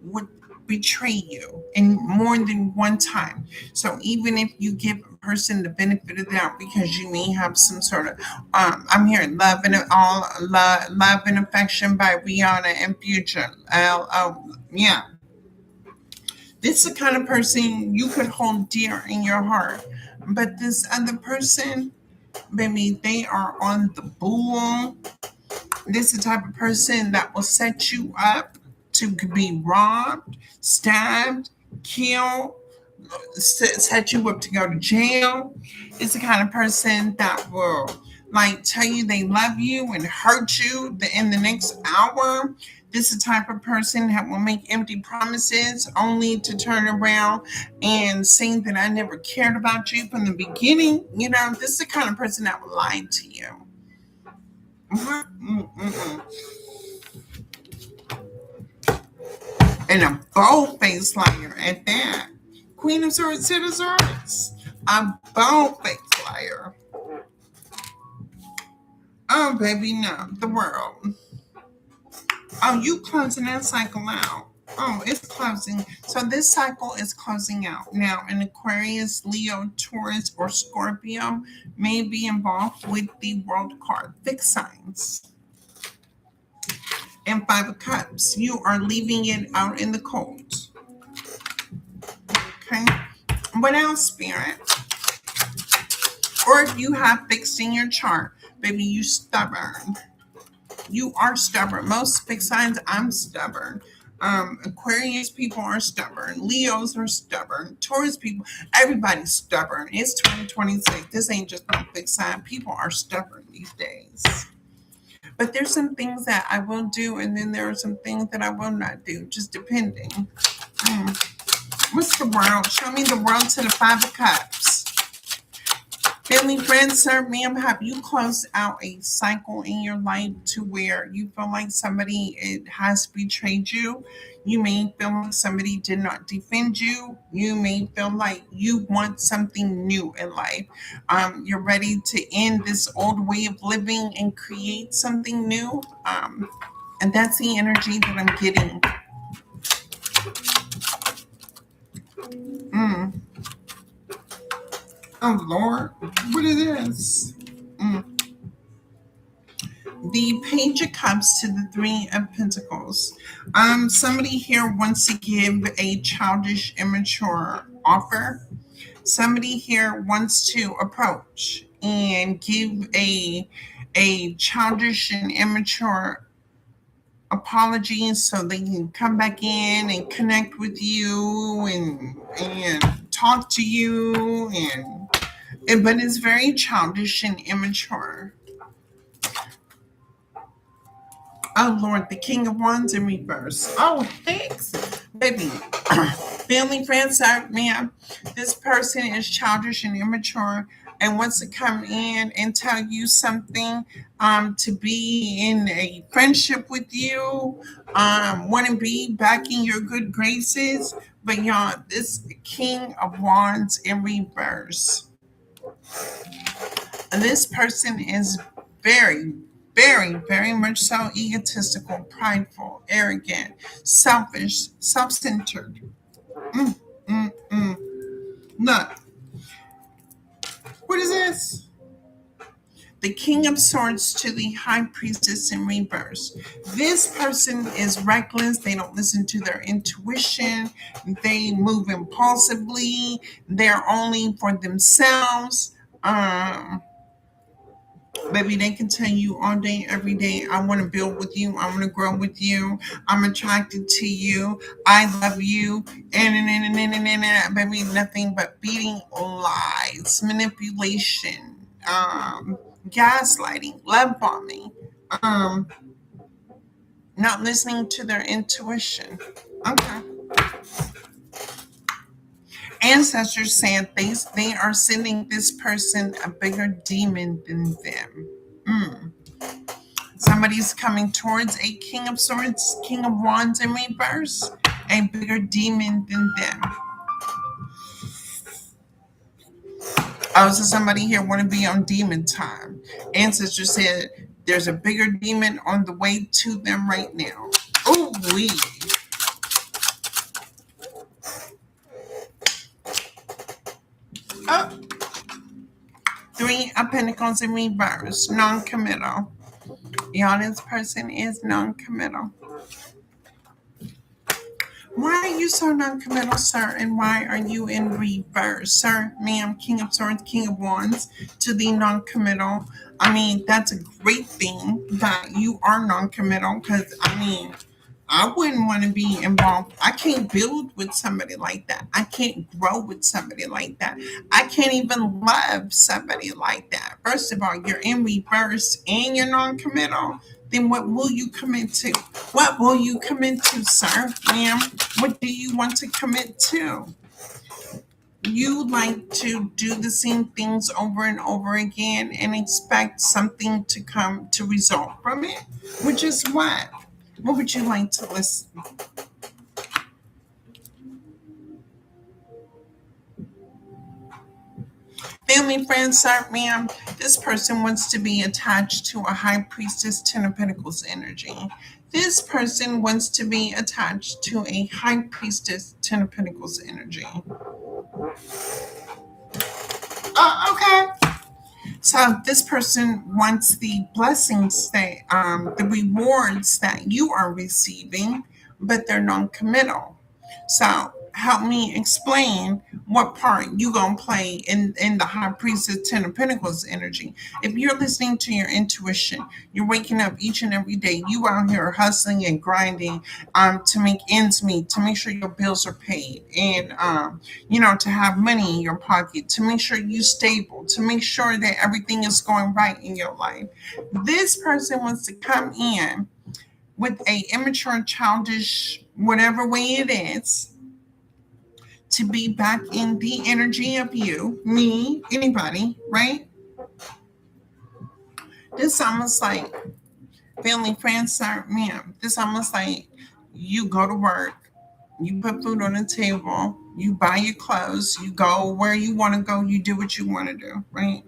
S1: would betray you in more than one time. So even if you give a person the benefit of the doubt because you may have some sort of I'm hearing love and affection by Rihanna and Future. Yeah. This is the kind of person you could hold dear in your heart. But this other person, baby, they are on the bull. This is the type of person that will set you up to be robbed, stabbed, killed, set you up to go to jail. It's the kind of person that will like tell you they love you and hurt you in the next hour. This is the type of person that will make empty promises only to turn around and say that I never cared about you from the beginning. You know, this is the kind of person that will lie to you. Mm-mm-mm. And a bold-faced liar at that. Queen of Swords, Ten of Swords. A bold-faced liar. Oh, baby, no. The world. Oh, you closing that cycle out. Oh, it's closing. So this cycle is closing out. Now, an Aquarius, Leo, Taurus, or Scorpio may be involved with the World card. Fixed signs. And Five of Cups. You are leaving it out in the cold. Okay. What else, Spirit? Or if you have fixed in your chart, baby, you stubborn. You are stubborn. Most fixed signs, I'm stubborn. Aquarius people are stubborn. Leos are stubborn. Taurus people, everybody's stubborn. It's 2026. This ain't just no fixed sign. People are stubborn these days. But there's some things that I will do, and then there are some things that I will not do, just depending. What's the world? Show me the world to the Five of Cups. Family, friends, sir, ma'am, have you closed out a cycle in your life to where you feel like somebody has betrayed you? You may feel like somebody did not defend you. You may feel like you want something new in life. You're ready to end this old way of living and create something new. And that's the energy that I'm getting. Oh, Lord, what is this? The Page of Cups to the Three of Pentacles. Somebody here wants to give a childish, immature offer. Somebody here wants to approach and give a childish and immature apology so they can come back in and connect with you and talk to you but it's very childish and immature. Oh Lord, the King of Wands in reverse. Oh, thanks, baby. Family, friends, ma'am. This person is childish and immature and wants to come in and tell you something. To be in a friendship with you. Want to be back in your good graces. But y'all, this King of Wands in reverse. And this person is very, very, very much so egotistical, prideful, arrogant, selfish, self-centered. Mm, mm, mm. Look, what is this? The King of Swords to the High Priestess in reverse. This person is reckless. They don't listen to their intuition. They move impulsively. They're only for themselves. Baby, they can tell you all day, every day, I want to build with you. I want to grow with you. I'm attracted to you. I love you. And baby, nothing but beating lies, manipulation, gaslighting, love bombing, um, not listening to their intuition. Okay. Ancestors said they are sending this person a bigger demon than them. Somebody's coming towards a King of Swords, King of Wands in reverse, a bigger demon than them. Oh, so somebody here want to be on demon time. Ancestor said there's a bigger demon on the way to them right now. Oh, we. Oh. Three of Pentacles in reverse, non-committal. Y'all, this person is non-committal. Why are you so non-committal, sir? And why are you in reverse, sir, ma'am? King of Swords, King of Wands, to the non-committal. I mean, that's a great thing that you are non-committal because I mean, I wouldn't want to be involved. I can't build with somebody like that. I can't grow with somebody like that. I can't even love somebody like that. First of all, you're in reverse and you're non-committal. Then what will you commit to? What will you commit to, sir, ma'am? What do you want to commit to? You like to do the same things over and over again and expect something to come to result from it, which is what? What would you like to listen? Family, friends, sir, ma'am. This person wants to be attached to a high priestess, Ten of Pentacles energy. This person wants to be attached to a high priestess, Ten of Pentacles energy. Okay. So this person wants the blessings that, the rewards that you are receiving, but they're non-committal. So help me explain what part you gonna play in the High Priestess Ten of Pentacles energy. If you're listening to your intuition, you're waking up each and every day. You out here hustling and grinding, to make ends meet, to make sure your bills are paid, and to have money in your pocket, to make sure you're stable, to make sure that everything is going right in your life. This person wants to come in with a immature, childish, whatever way it is, to be back in the energy of you, me, anybody, right? This almost like family, friends, sir, ma'am. This almost like you go to work, you put food on the table, you buy your clothes, you go where you want to go, you do what you want to do, right?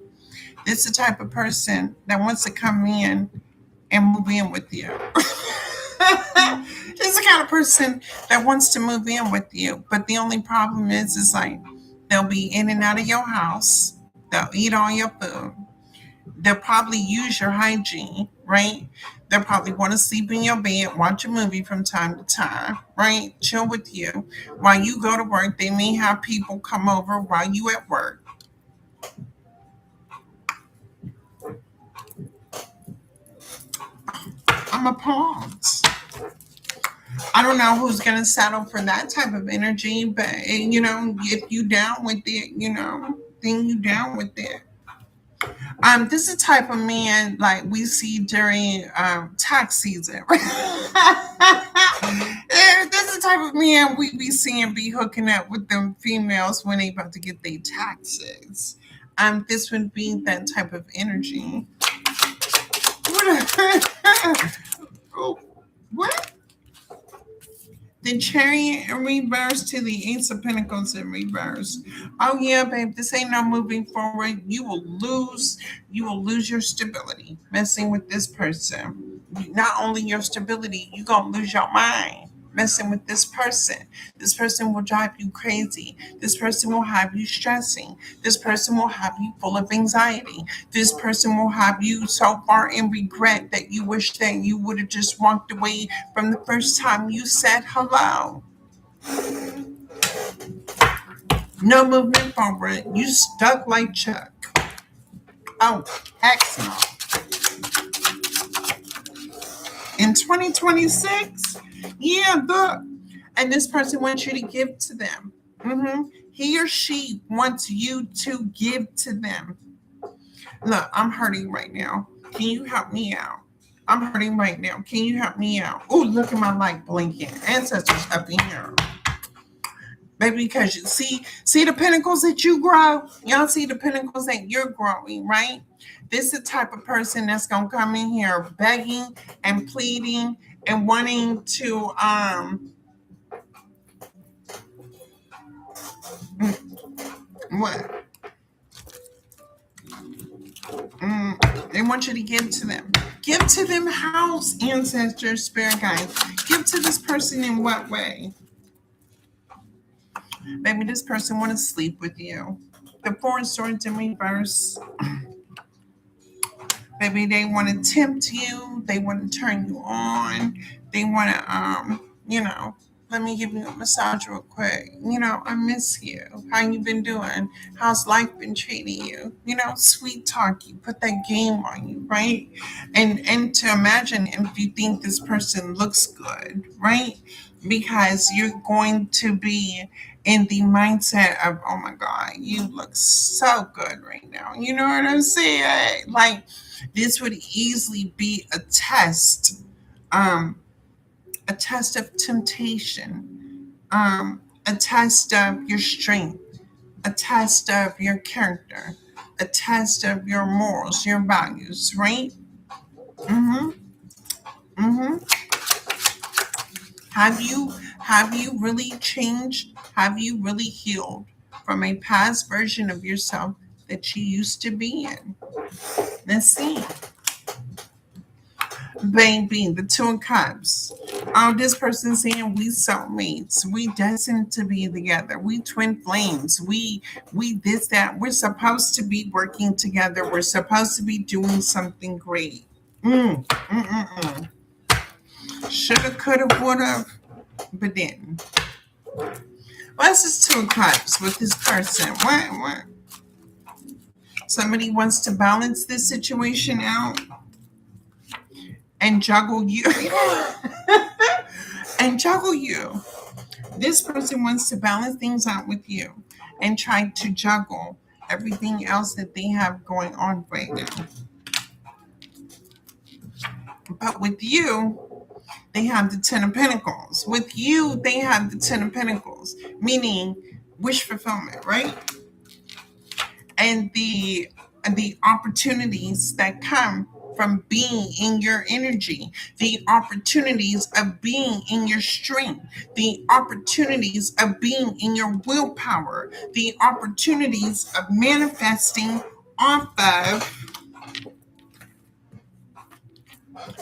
S1: This is the type of person that wants to come in and move in with you. This is the kind of person that wants to move in with you. But the only problem is like they'll be in and out of your house. They'll eat all your food. They'll probably use your hygiene, right? They'll probably want to sleep in your bed, watch a movie from time to time, right? Chill with you. While you go to work, they may have people come over while you at work. I'm appalled. I don't know who's gonna settle for that type of energy, but if you down with it, then you down with it. This is the type of man like we see during tax season. This is the type of man we be seeing be hooking up with them females when they about to get their taxes. This would be that type of energy. What? What? The chariot in reverse to the ace of pentacles in reverse. Oh yeah, babe, this ain't no moving forward. You will lose your stability messing with this person. Not only your stability, you gonna lose your mind messing with this person. This person will drive you crazy. This person will have you stressing. This person will have you full of anxiety. This person will have you so far in regret that you wish that you would have just walked away from the first time you said hello. No movement forward. You stuck like Chuck. Oh, excellent. In 2026, yeah, look. And this person wants you to give to them. He or she wants you to give to them. Look, I'm hurting right now. Can you help me out? I'm hurting right now. Can you help me out? Oh, look at my light blinking. Ancestors up in here. Maybe because you see the pinnacles that you grow. Y'all see the pinnacles that you're growing, right? This is the type of person that's gonna come in here begging and pleading and wanting to what? They want you to give to them. Give to them house, ancestors, spirit guides. Give to this person in what way? Maybe this person want to sleep with you. The Four of Swords in reverse. Maybe they want to tempt you. They want to turn you on. They want to, you know. Let me give you a massage real quick. I miss you. How you been doing? How's life been treating you? Sweet talk you. Put that game on you, right? And to imagine if you think this person looks good, right? Because you're going to be in the mindset of, oh my God, you look so good right now. You know what I'm saying? Like this would easily be um, a test of temptation, a test of your strength, a test of your character, a test of your morals, your values, right? Mm-hmm. Mm-hmm. Have you really changed? Have you really healed from a past version of yourself that you used to be in? Let's see. Baby, the two of cups. Oh, this person saying we soulmates. We destined to be together. We twin flames. We this that. We're supposed to be working together. We're supposed to be doing something great. Mm. Shoulda, coulda, woulda, but didn't. What's this two of cups with this person? What? Somebody wants to balance this situation out and juggle you. and juggle you. This person wants to balance things out with you and try to juggle everything else that they have going on right now. But with you, they have the Ten of Pentacles. With you, they have the Ten of Pentacles, meaning wish fulfillment, right? And the opportunities that come from being in your energy, the opportunities of being in your strength, the opportunities of being in your willpower, the opportunities of manifesting off of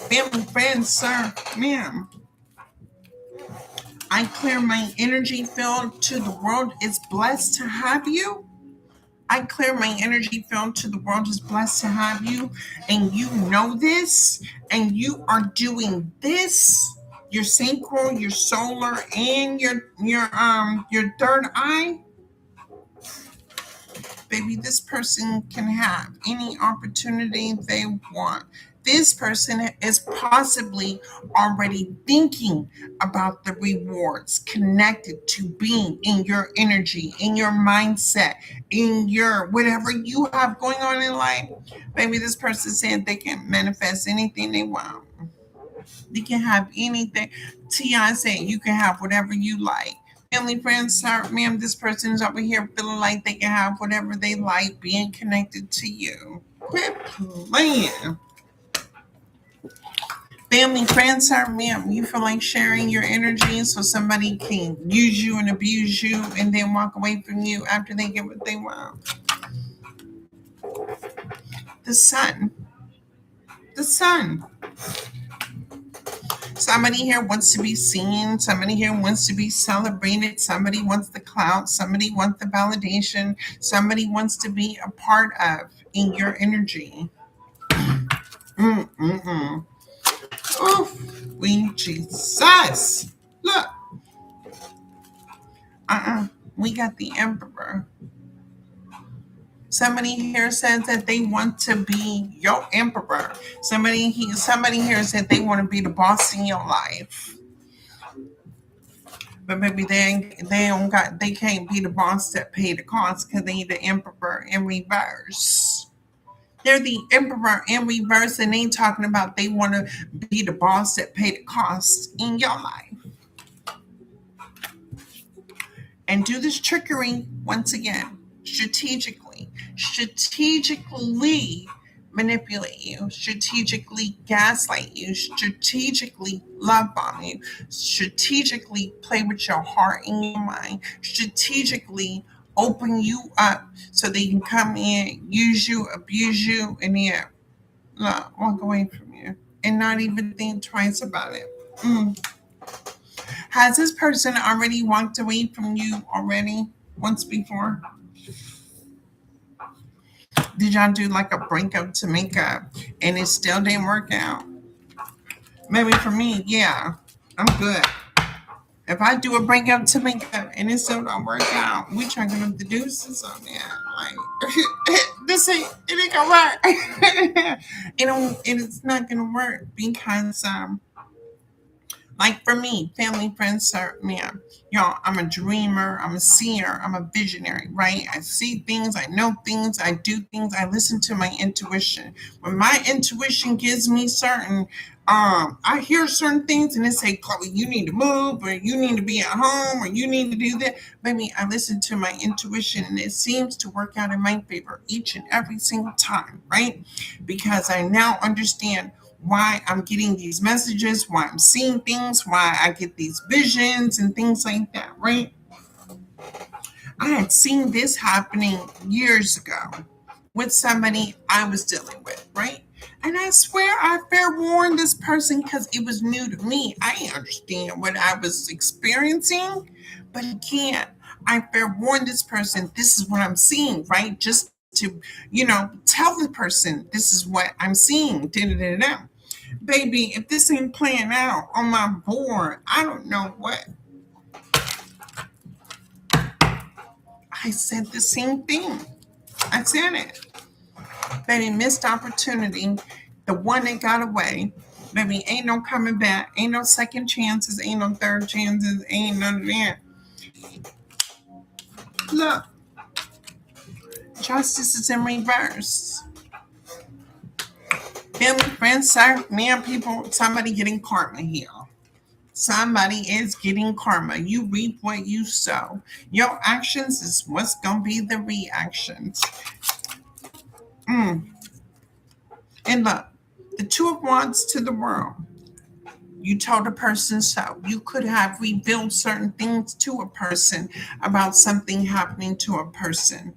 S1: family, friends, sir, ma'am. I clear my energy field to the world is blessed to have you. I clear my energy field to the world is blessed to have you, and you know this, and you are doing this. Your sacral, your solar, and your third eye, baby. This person can have any opportunity they want. This person is possibly already thinking about the rewards connected to being in your energy, in your mindset, in your whatever you have going on in life. Maybe this person said they can manifest anything they want. They can have anything. Ti said you can have whatever you like. Family, friends, sir, ma'am, this person is over here feeling like they can have whatever they like being connected to you. Quit playing. Family, friends, sir, ma'am, you feel like sharing your energy so somebody can use you and abuse you and then walk away from you after they get what they want. The sun. The sun. Somebody here wants to be seen. Somebody here wants to be celebrated. Somebody wants the clout. Somebody wants the validation. Somebody wants to be a part of in your energy. Mm-mm-mm. Oof. We Jesus. Look. We got the emperor. Somebody here says that they want to be your emperor. Somebody here said they want to be the boss in your life. But maybe they can't be the boss that pay the cost because they the emperor in reverse. They're the emperor in reverse, and they talking about they want to be the boss that pay the cost in your life. And do this trickery once again, strategically manipulate you, strategically gaslight you, strategically love bomb you, strategically play with your heart and your mind, strategically open you up so they can come in, use you, abuse you, and then walk away from you and not even think twice about it. Has this person already walked away from you already once before? Did y'all do like a breakup to make up and it still didn't work out? Maybe for me, yeah, I'm good. If I do a breakup to make up and it still don't work out, we chalking up the deuces on that. Like it ain't gonna work. It's not gonna work because like for me, family, friends, sir, man, y'all, I'm a dreamer, I'm a seer, I'm a visionary, right? I see things, I know things, I do things, I listen to my intuition. When my intuition gives me certain, I hear certain things and it say, Chloe, you need to move, or you need to be at home, or you need to do that. Baby, I listen to my intuition and it seems to work out in my favor each and every single time, right? Because I now understand why I'm getting these messages, why I'm seeing things, why I get these visions and things like that, right? I had seen this happening years ago with somebody I was dealing with, right? And I swear I fair warned this person because it was new to me. I didn't understand what I was experiencing. But again, I fair warned this person, this is what I'm seeing, right? Just to, tell the person this is what I'm seeing. Da-da-da-da. Baby, if this ain't playing out on my board, I don't know what. I said the same thing. I said it. Baby, missed opportunity. The one that got away. Baby, ain't no coming back. Ain't no second chances. Ain't no third chances. Ain't none of that. Look, justice is in reverse. Family, friends, sir, man, people, somebody getting karma here. Somebody is getting karma. You reap what you sow. Your actions is what's going to be the reactions. And look, the Two of Wands to the world. You told a person so. You could have revealed certain things to a person about something happening to a person.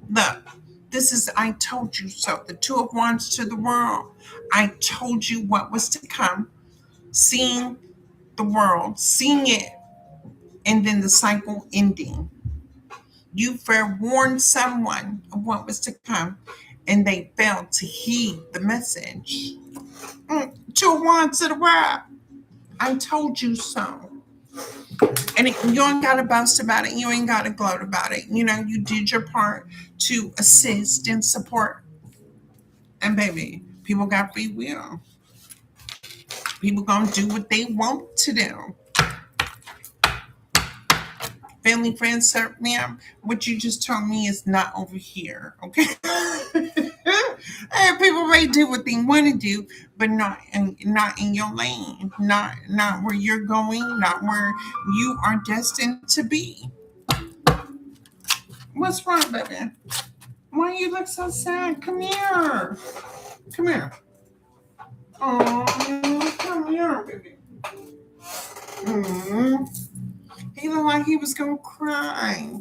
S1: Look, this is I told you so. The Two of Wands to the world. I told you what was to come. Seeing the world, seeing it, and then the cycle ending. You forewarned someone of what was to come, and they failed to heed the message. Two of Wands to the world. I told you so. And you ain't got to boast about it. You ain't got to gloat about it. You did your part to assist and support. And baby, people got free will. People gonna do what they want to do. Family, friends, sir, ma'am, what you just told me is not over here, okay? And people may do what they want to do, but not in your lane, not where you're going, not where you are destined to be. What's wrong, baby? Why you look so sad? Come here. Come here. Oh, come here, baby. He looked like he was gonna cry.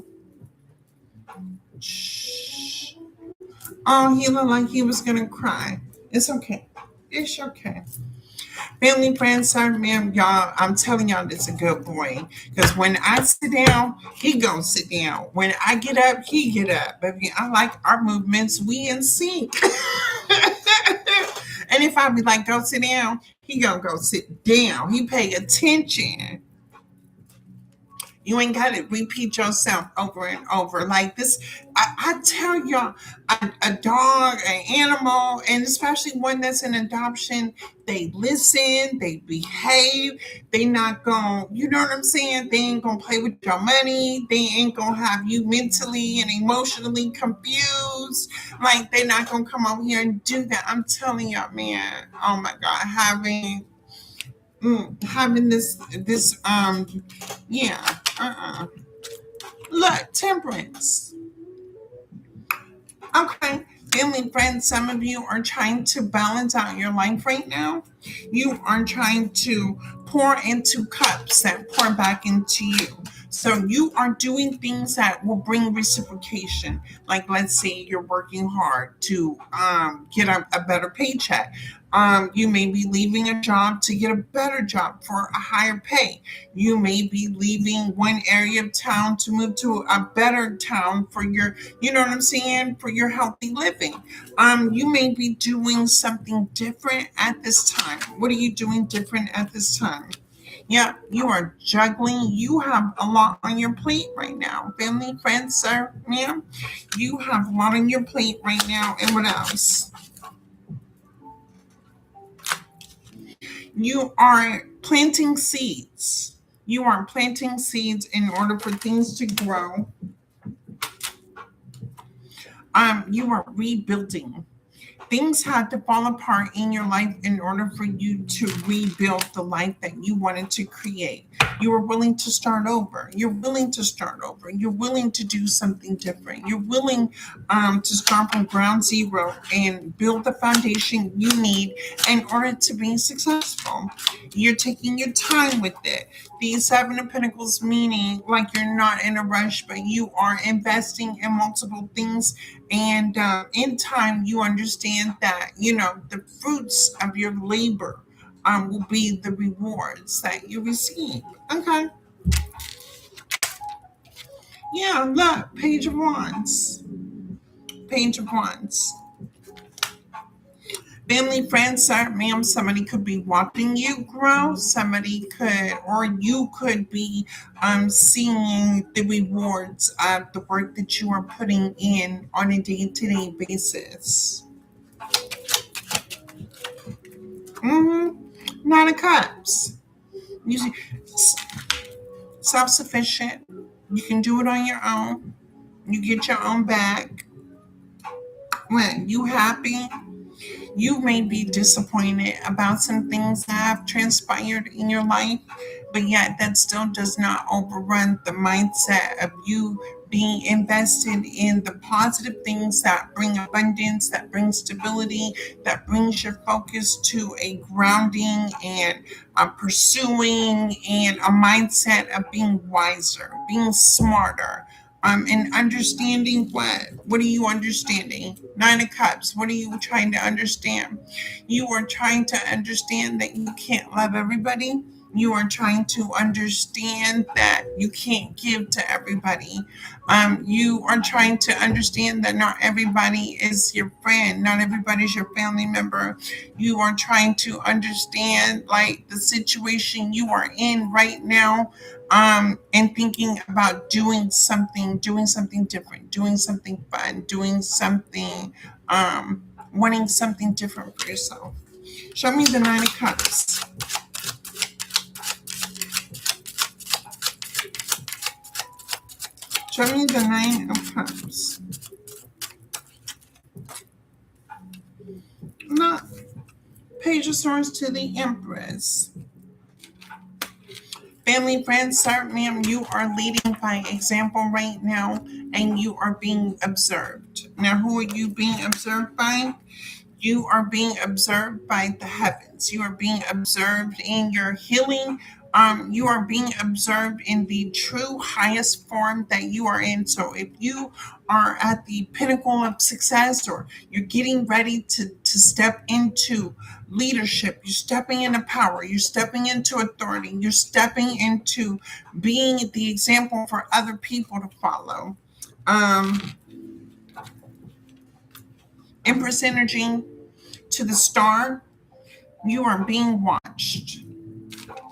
S1: Shh. Oh, he looked like he was gonna cry. It's okay. It's okay. Family, friends, son, ma'am, y'all, I'm telling y'all this is a good boy. Because when I sit down, he gonna sit down. When I get up, he get up. Baby, I like our movements. We in sync. And if I be like, go sit down, he gonna go sit down. He pay attention. You ain't got to repeat yourself over and over. Like this, I tell y'all, a dog, an animal, and especially one that's in adoption, they listen, they behave, they not going, you know what I'm saying? They ain't going to play with your money. They ain't going to have you mentally and emotionally confused. Like, they not going to come over here and do that. I'm telling y'all, man, oh my God, having this yeah look, temperance. Okay, family, friends, some of you are trying to balance out your life right now. You are trying to pour into cups that pour back into you. So you are doing things that will bring reciprocation. Like, let's say you're working hard to get a better paycheck. You may be leaving a job to get a better job for a higher pay. You may be leaving one area of town to move to a better town for your, you know what I'm saying, for your healthy living. You may be doing something different at this time. What are you doing different at this time? Yeah, you are juggling. You have a lot on your plate right now. Family, friends, sir, ma'am. You have a lot on your plate right now. And what else? You are planting seeds. You are planting seeds in order for things to grow. You are rebuilding. Things had to fall apart in your life in order for you to rebuild the life that you wanted to create. You were willing to start over. You're willing to start over. You're willing to do something different. You're willing to start from ground zero and build the foundation you need in order to be successful. You're taking your time with it. The Seven of Pentacles meaning like you're not in a rush, but you are investing in multiple things, and in time you understand that the fruits of your labor will be the rewards that you receive. Okay. Yeah, look, Page of Wands. Page of Wands. Family, friends, sir, ma'am, somebody could be watching you grow. Somebody could, or you could be seeing the rewards of the work that you are putting in on a day-to-day basis. Nine of Cups. You see, self-sufficient. You can do it on your own. You get your own back. When you happy, you may be disappointed about some things that have transpired in your life, but yet that still does not overrun the mindset of you being invested in the positive things that bring abundance, that bring stability, that brings your focus to a grounding and a pursuing and a mindset of being wiser, being smarter, and understanding what are you understanding? Nine of Cups. What are you trying to understand? You are trying to understand that you can't love everybody. You are trying to understand that you can't give to everybody. You are trying to understand that not everybody is your friend, not everybody is your family member. You are trying to understand like the situation you are in right now, and thinking about doing something different, doing something fun, doing something, wanting something different for yourself. Show me the Nine of Cups. Show me the Nine of Cups. Look, Page of Swords to the Empress. Family, friends, sir, ma'am, you are leading by example right now, and you are being observed. Now, who are you being observed by? You are being observed by the heavens. You are being observed in your healing. You are being observed in the true highest form that you are in. So if you are at the pinnacle of success, or you're getting ready to step into leadership, you're stepping into power, you're stepping into authority, you're stepping into being the example for other people to follow. Um, Empress energy to the star. You are being watched.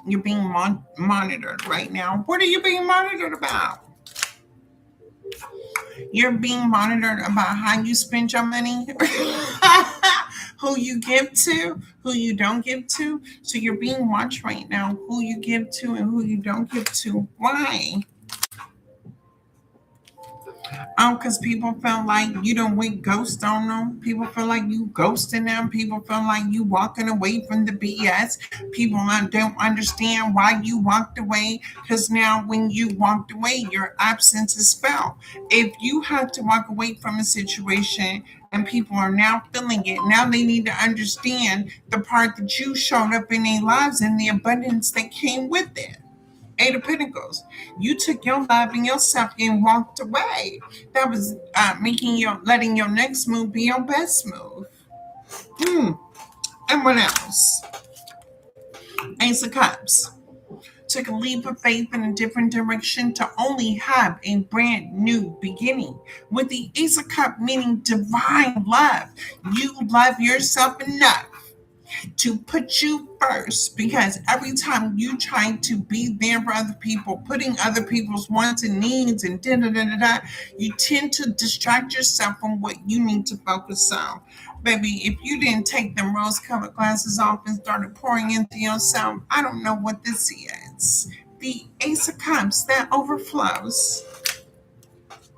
S1: You're being monitored right now. What are you being monitored about? You're being monitored about how you spend your money, who you give to, who you don't give to. So you're being watched right now, who you give to and who you don't give to. Why? Because people feel like you don't went ghost on them. People feel like you ghosting them. People feel like you walking away from the BS. People don't understand why you walked away, because now when you walked away, your absence is felt. If you had to walk away from a situation and people are now feeling it, now they need to understand the part that you showed up in their lives and the abundance that came with it. Eight of Pentacles. You took your love and yourself and walked away. That was letting your next move be your best move. And what else? Ace of Cups. Took a leap of faith in a different direction to only have a brand new beginning. With the Ace of Cups meaning divine love. You love yourself enough to put you first, because every time you try to be there for other people, putting other people's wants and needs and da da da da da, you tend to distract yourself from what you need to focus on. Baby, if you didn't take them rose colored glasses off and started pouring into yourself, I don't know what this is. The Ace of Cups that overflows.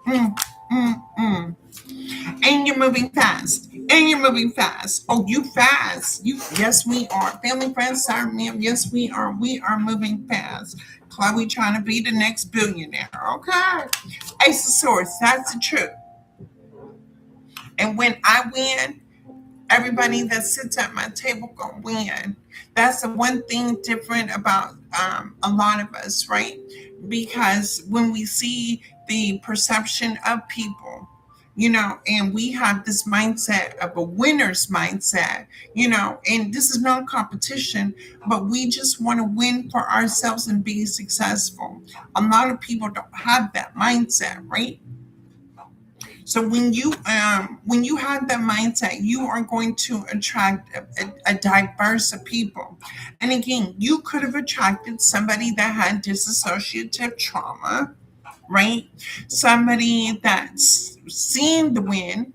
S1: Mm, mm, mm. And you're moving fast. And you're moving fast. Oh, you fast. You Yes, we are. Family, friends, sorry, ma'am. Yes, we are. We are moving fast. Chloe trying to be the next billionaire. Okay. Ace of Swords, that's the truth. And when I win, everybody that sits at my table gonna win. That's the one thing different about a lot of us, right? Because when we see the perception of people, and we have this mindset of a winner's mindset, and this is not competition, but we just want to win for ourselves and be successful. A lot of people don't have that mindset, right? So when you have that mindset, you are going to attract a diverse of people. And again, you could have attracted somebody that had dissociative trauma, right? Somebody that's seen the win,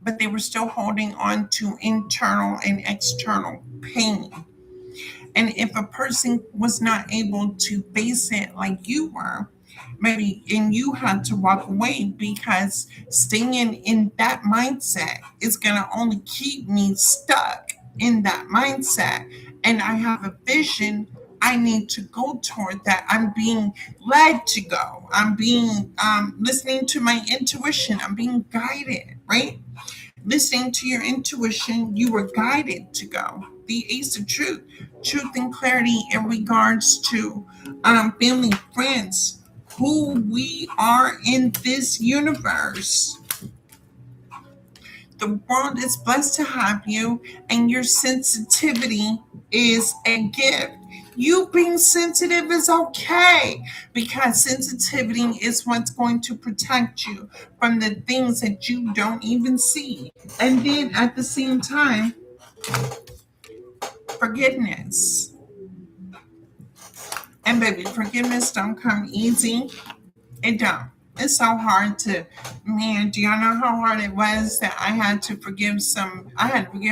S1: but they were still holding on to internal and external pain. And if a person was not able to face it like you were, maybe, and you had to walk away, because staying in that mindset is going to only keep me stuck in that mindset. And I have a vision. I need to go toward that. I'm being led to go. I'm being listening to my intuition. I'm being guided, right? Listening to your intuition, you were guided to go. The Ace of Truth and clarity in regards to family, friends, who we are in this universe. The world is blessed to have you, and your sensitivity is a gift. You being sensitive is okay, because sensitivity is what's going to protect you from the things that you don't even see. And then at the same time, forgiveness. And baby, forgiveness don't come easy. It don't. It's so hard to, man, do y'all know how hard it was that I had to forgive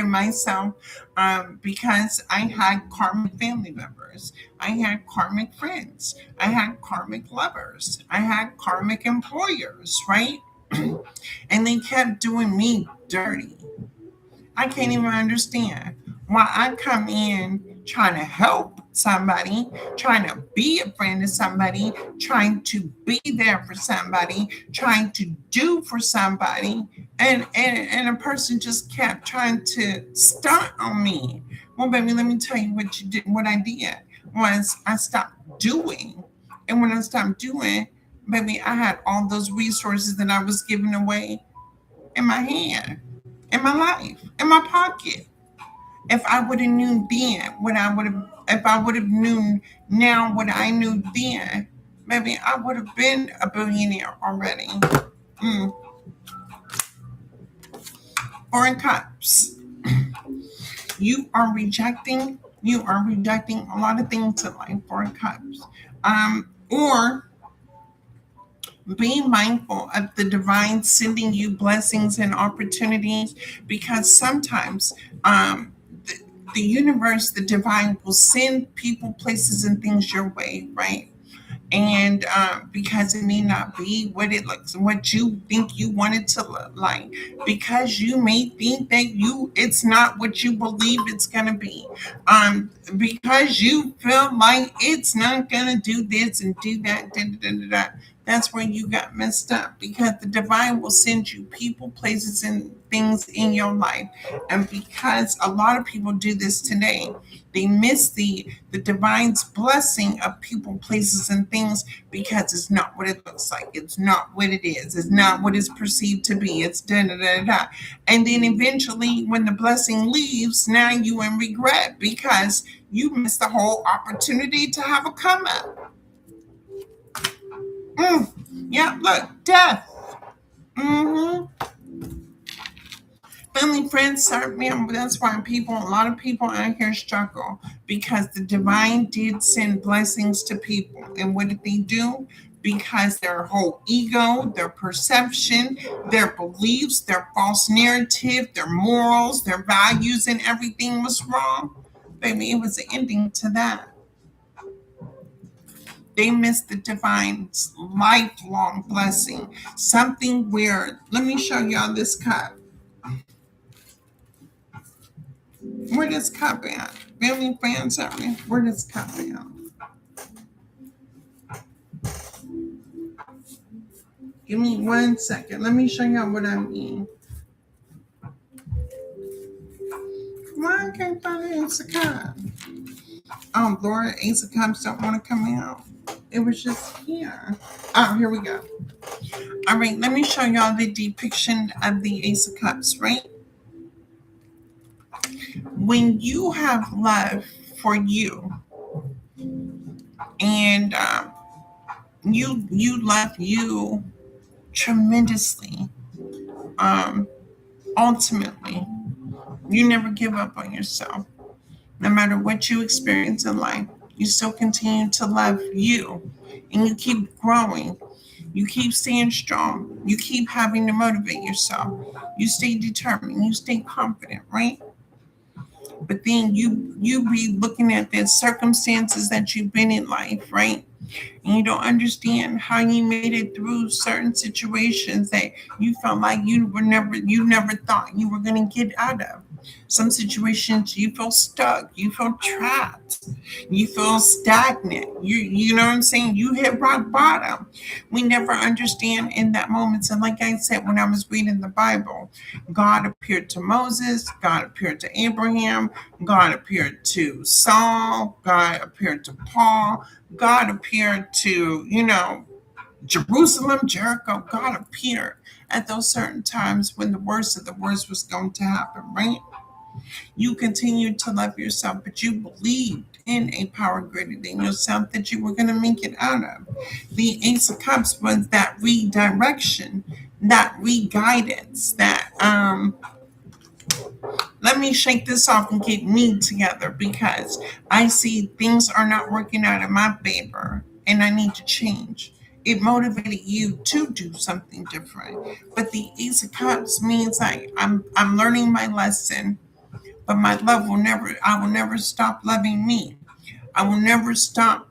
S1: myself because I had karmic family members. I had karmic friends. I had karmic lovers. I had karmic employers, right? And they kept doing me dirty. I can't even understand why I come in trying to help somebody, trying to be a friend to somebody, trying to be there for somebody, trying to do for somebody, and a person just kept trying to stunt on me. Well, baby, let me tell you what you did. What I did was I stopped doing, and when I stopped doing, baby, I had all those resources that I was giving away in my hand, in my life, in my pocket. If I would have known then what I would have, if I would have known now what I knew then, maybe I would have been a billionaire already. Mm. Foreign cups. You are rejecting a lot of things in life. Foreign cups. Or be mindful of the divine sending you blessings and opportunities, because sometimes the universe, the divine, will send people, places, and things your way, right? And because it may not be what it looks, what you think you want it to look like, because you may think that it's not what you believe it's going to be, because you feel like it's not going to do this and do that, da, da, da, da, da. That's where you got messed up, because the divine will send you people, places, and things in your life. And because a lot of people do this today, they miss the divine's blessing of people, places, and things, because it's not what it looks like. It's not what it is. It's not what it's perceived to be. It's da da da da. And then eventually, when the blessing leaves, now you in regret, because you missed the whole opportunity to have a come up. Yeah, look, death. Mm-hmm. Family, friends, Sir, ma'am, that's why a lot of people out here struggle because the divine did send blessings to people. And what did they do? Because their whole ego, their perception, their beliefs, their false narrative, their morals, their values, and everything was wrong. Baby, it was an ending to that. They missed the divine's lifelong blessing. Something where, let me show y'all this cup. Where this cup at? Family fans, where this cup at? Give me 1 second. Let me show y'all what I mean. Why I can't find the Ace of Cups? Oh, Lord, Ace of Cups don't want to come out. It was just here. Oh, here we go. All right, let me show y'all the depiction of the Ace of Cups, right? When you have love for you and you love you tremendously, ultimately, you never give up on yourself. No matter what you experience in life, you still continue to love you and you keep growing. You keep staying strong. You keep having to motivate yourself. You stay determined. You stay confident, right? But then you be looking at the circumstances that you've been in life, right? And you don't understand how you made it through certain situations that you felt like you never thought you were going to get out of. Some situations you feel stuck, you feel trapped, you feel stagnant. You know what I'm saying? You hit rock bottom. We never understand in that moment. So like I said, when I was reading the Bible, God appeared to Moses, God appeared to Abraham, God appeared to Saul, God appeared to Paul, God appeared to, Jerusalem, Jericho. God appeared at those certain times when the worst of the worst was going to happen, right? You continued to love yourself, but you believed in a power greater than yourself that you were going to make it out of. The Ace of Cups was that redirection, that re-guidance, that let me shake this off and get me together because I see things are not working out in my favor and I need to change. It motivated you to do something different. But the Ace of Cups means like I'm learning my lesson, but my love I will never stop loving me. I will never stop,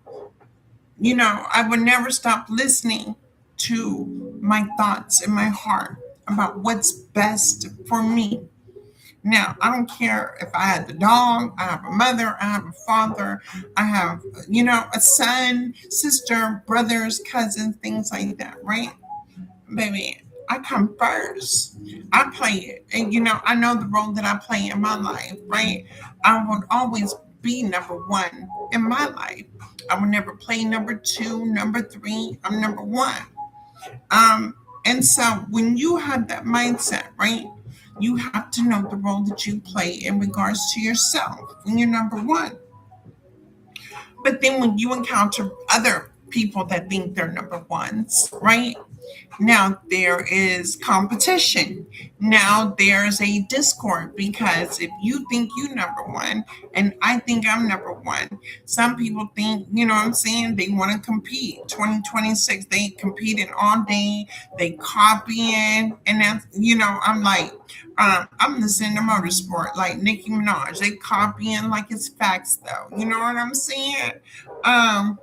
S1: I will never stop listening to my thoughts in my heart about what's best for me. Now, I don't care if I had the dog, I have a mother, I have a father, I have, a son, sister, brothers, cousins, things like that, right? Baby, I come first. I play it. And, I know the role that I play in my life, right? I would always be number one in my life. I would never play number two, number three. I'm number one. And so when you have that mindset, right, you have to know the role that you play in regards to yourself when you're number one. But then when you encounter other people that think they're number ones, right? Now there is competition. Now there's a discord because if you think you number one and I think I'm number one, some people think, you know what I'm saying, they want to compete. 2026, they competing all day, they copying, and that's, I'm like, I'm listening to motorsport like Nicki Minaj. They copying like it's facts though. You know what I'm saying? Um,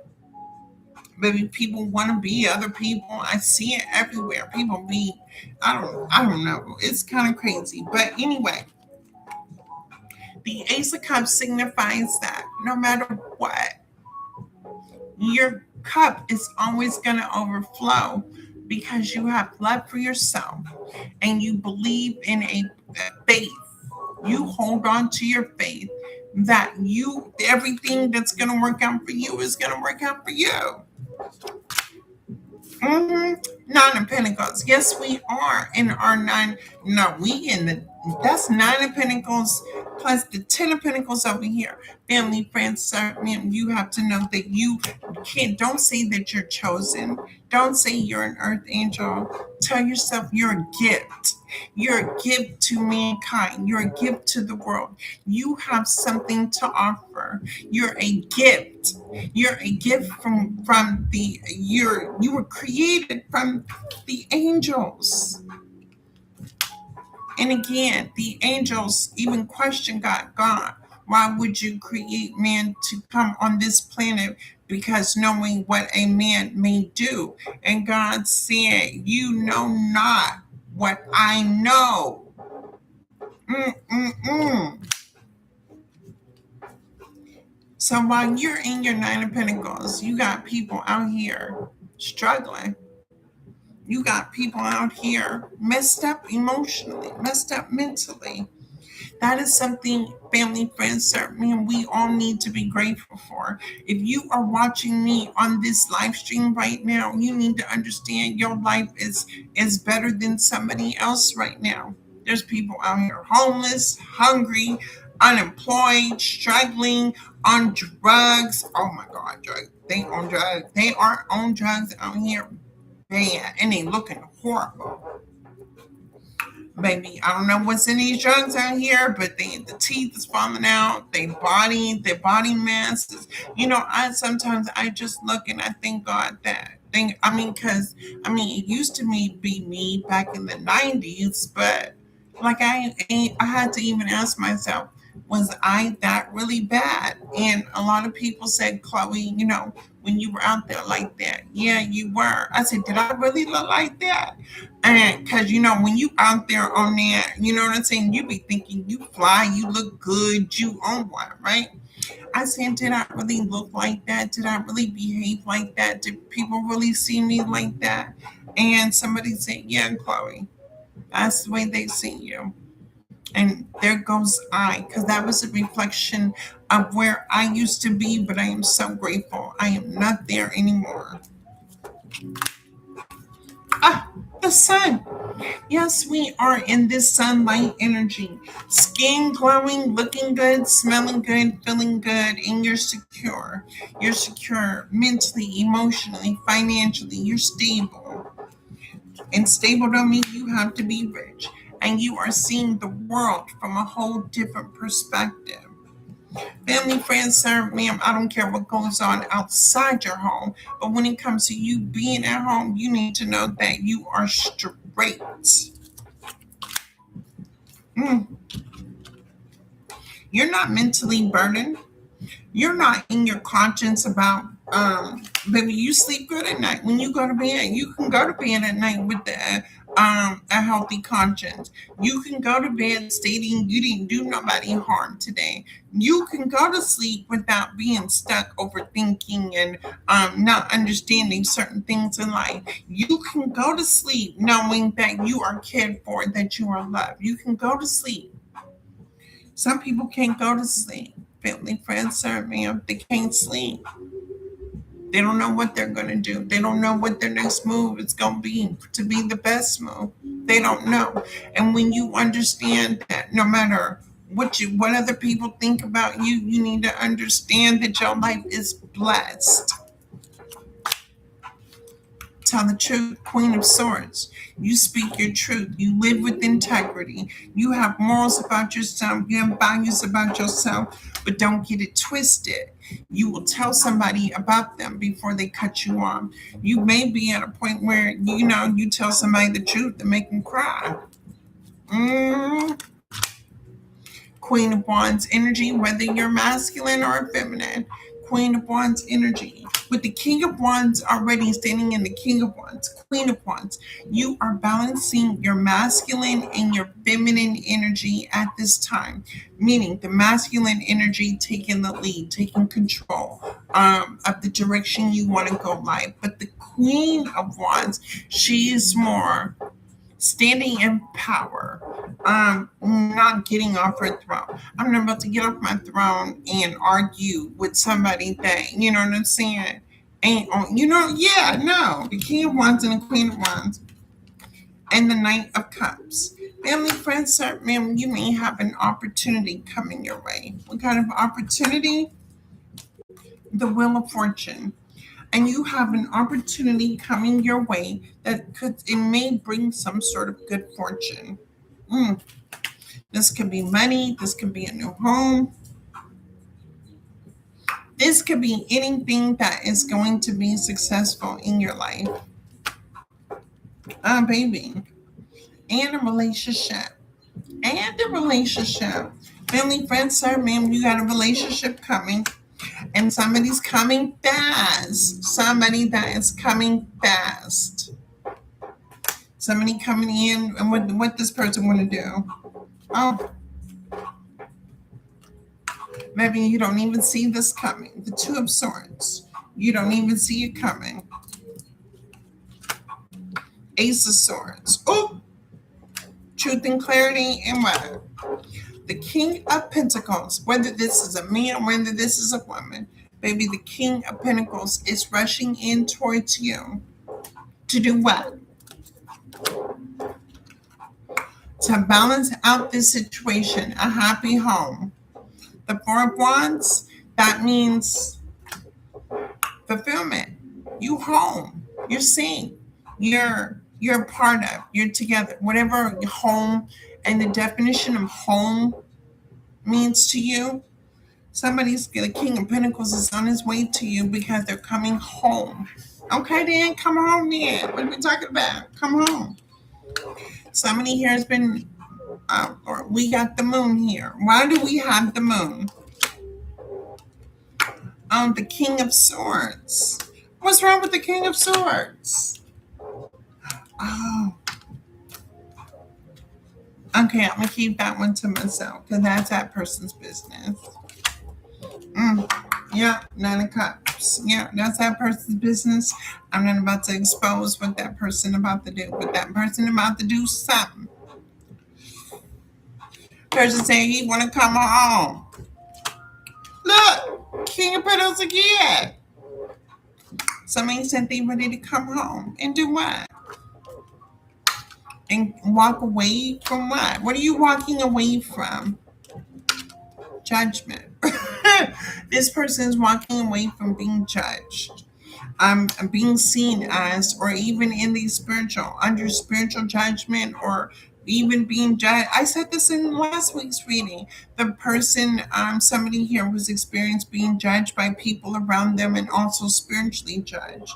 S1: Maybe people want to be other people. I see it everywhere. People be, I don't know. It's kind of crazy. But anyway, the Ace of Cups signifies that no matter what, your cup is always going to overflow because you have love for yourself and you believe in a faith. You hold on to your faith that everything that's going to work out for you is going to work out for you. Nine of Pentacles. Yes, we are in our nine. No, we in the That's nine of pentacles plus the 10 of pentacles over here. Family, friends, servant, you have to know that you can't, don't say that you're chosen. Don't say you're an earth angel. Tell yourself you're a gift. You're a gift to mankind. You're a gift to the world. You have something to offer. You're a gift. You're a gift from the you were created from the angels. And again, the angels even question God, why would you create man to come on this planet? Because knowing what a man may do. And God said, you know not what I know. Mm-mm-mm. So while you're in your nine of pentacles, you got people out here struggling. You got people out here messed up emotionally, messed up mentally. That is something, family, friends, certainly, and we all need to be grateful for. If you are watching me on this live stream right now, you need to understand your life is better than somebody else right now. There's people out here homeless, hungry, unemployed, struggling, on drugs. Oh my God, drugs. They on drugs. They are on drugs out here. Bad, and they looking horrible. Baby, I don't know what's in these drugs out here, but the teeth is falling out, their body mass is, I sometimes I just look and I thank God that thing. I mean, because it used to be me back in the 90s, but like I had to even ask myself, was I that really bad? And a lot of people said, Chloe, when you were out there like that, yeah, you were. I said, did I really look like that? And because when you out there on there, you know what I'm saying, you be thinking you fly, you look good, you on one, right? I said, did I really look like that? Did I really behave like that? Did people really see me like that? And somebody said, yeah, Chloe, that's the way they see you. And there goes I, because that was a reflection of where I used to be, but I am so grateful I am not there anymore. Ah, the sun. Yes, we are in this sunlight energy. Skin glowing, looking good, smelling good, feeling good, and you're secure. You're secure mentally, emotionally, financially. You're stable. And stable don't mean you have to be rich. And you are seeing the world from a whole different perspective. Family, friends, serve, ma'am, I don't care what goes on outside your home. But when it comes to you being at home, you need to know that you are straight. Mm. You're not mentally burdened. You're not in your conscience about baby, you sleep good at night. When you go to bed, you can go to bed at night with a healthy conscience. You can go to bed stating you didn't do nobody harm today. You can go to sleep without being stuck overthinking and not understanding certain things in life. You can go to sleep knowing that you are cared for, that you are loved. You can go to sleep. Some people can't go to sleep. Family, friends, serve me if they can't sleep. They don't know what they're going to do. They don't know what their next move is going to be the best move. They don't know. And when you understand that no matter what other people think about you, you need to understand that your life is blessed. Tell the truth, Queen of Swords. You speak your truth. You live with integrity. You have morals about yourself. You have values about yourself, but don't get it twisted. You will tell somebody about them before they cut you off. You may be at a point where, you tell somebody the truth and make them cry. Mm. Queen of Wands energy, whether you're masculine or feminine. Queen of Wands energy. With the King of Wands already standing in the King of Wands, Queen of Wands, you are balancing your masculine and your feminine energy at this time. Meaning the masculine energy taking the lead, taking control of the direction you want to go life. But the Queen of Wands, she is more standing in power, not getting off her throne. I'm not about to get off my throne and argue with somebody that, you know what I'm saying, ain't on, yeah, no. The King of Wands and the Queen of Wands and the Knight of Cups. Family, friends, sir, ma'am, you may have an opportunity coming your way. What kind of opportunity? The Wheel of Fortune. And you have an opportunity coming your way that it may bring some sort of good fortune. Mm. This could be money. This could be a new home. This could be anything that is going to be successful in your life. Baby. And a relationship. And a relationship. Family, friends, sir, ma'am, you got a relationship coming. And somebody's coming fast. Somebody that is coming fast. Somebody coming in, and what this person want to do? Oh, maybe you don't even see this coming. The Two of Swords. You don't even see it coming. Ace of Swords. Oh, truth and clarity, and what? The King of Pentacles. Whether this is a man, whether this is a woman, baby, the King of Pentacles is rushing in towards you to do what? To balance out this situation, a happy home. The Four of Wands, that means fulfillment. You home. You're seen. You're a part of. You're together. Whatever home and the definition of home means to you, the King of Pentacles is on his way to you because they're coming home. Okay, then come home then. What are we talking about? Come home. Somebody here has been, or we got the moon here. Why do we have the moon? The King of Swords. What's wrong with the King of Swords? Oh, okay, I'm gonna keep that one to myself because that's that person's business. Yeah, Nine of Cups. Yeah, that's that person's business. I'm not about to expose what that person about to do, but that person about to do something. Person saying he want to come home. Look, King of Pentacles again. Somebody said they ready to come home and do what? And walk away from what? What are you walking away from? Judgment. This person is walking away from being judged. Being seen as, or even in the under spiritual judgment, or even being judged. I said this in last week's reading. The person, somebody here was experienced being judged by people around them and also spiritually judged.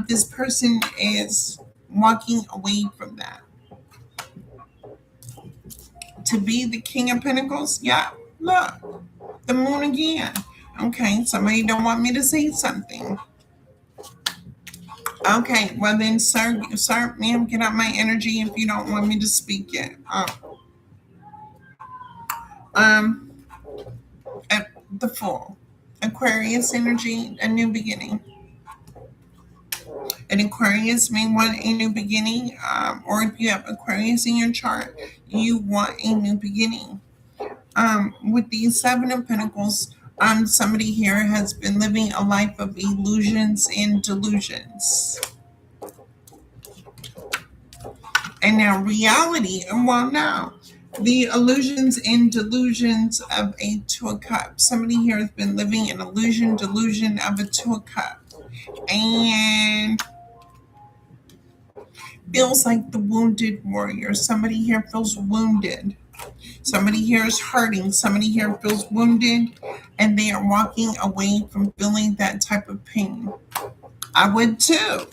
S1: This person is walking away from that. To be the King of Pentacles, yeah, look, the moon again. Okay, somebody don't want me to say something. Okay, well then, sir, ma'am, get out my energy if you don't want me to speak yet. Um, the Fool, Aquarius energy, a new beginning. An Aquarius may want a new beginning, or if you have Aquarius in your chart, you want a new beginning. With the Seven of Pentacles, somebody here has been living a life of illusions and delusions. And now reality, well, now the illusions and delusions of a Two of Cups. Somebody here has been living an delusion of a Two of Cups, and feels like the wounded warrior. Somebody here feels wounded. Somebody here is hurting. Somebody here feels wounded, and they are walking away from feeling that type of pain. I would too.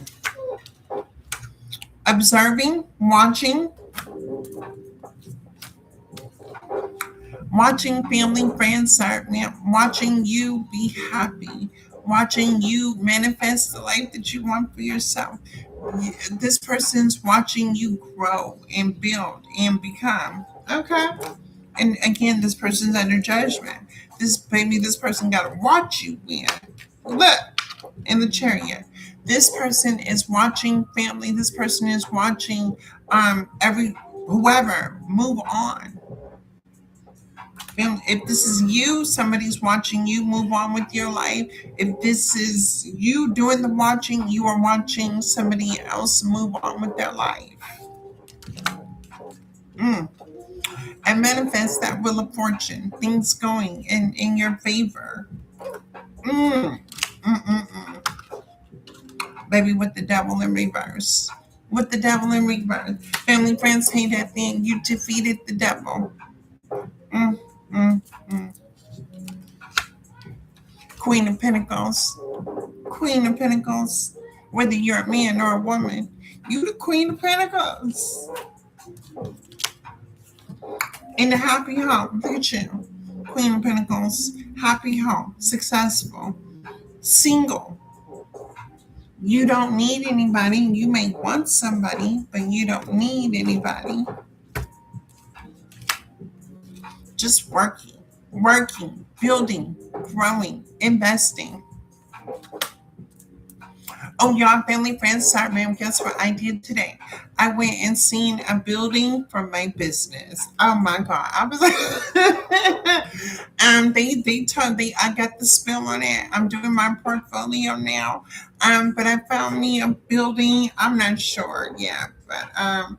S1: Observing, watching family, friends, watching you be happy, watching you manifest the life that you want for yourself. This person's watching you grow and build and become. Okay. And again, this person's under judgment. This person got to watch you win. Look, in the Chariot. This person is watching family. This person is watching whoever move on. If this is you, somebody's watching you move on with your life. If this is you doing the watching, you are watching somebody else move on with their life. Mm. And manifest that wheel of fortune, things going in your favor. Mm. Mm-mm-mm. Baby, with the devil in reverse. With the devil in reverse. Family, friends, hate that thing. You defeated the devil. Mm, mm, mm. Queen of Pentacles. Queen of Pentacles. Whether you're a man or a woman, you the Queen of Pentacles. In the happy home. Look at you. Queen of Pentacles. Happy home. Successful. Single. You don't need anybody. You may want somebody, but you don't need anybody. Just working, building, growing, investing. Oh, y'all, family, friends, sorry, ma'am. Guess what I did today? I went and seen a building for my business. Oh my God. I was like, they told they I got the spill on it. I'm doing my portfolio now. But I found me a building. I'm not sure yet, but oh,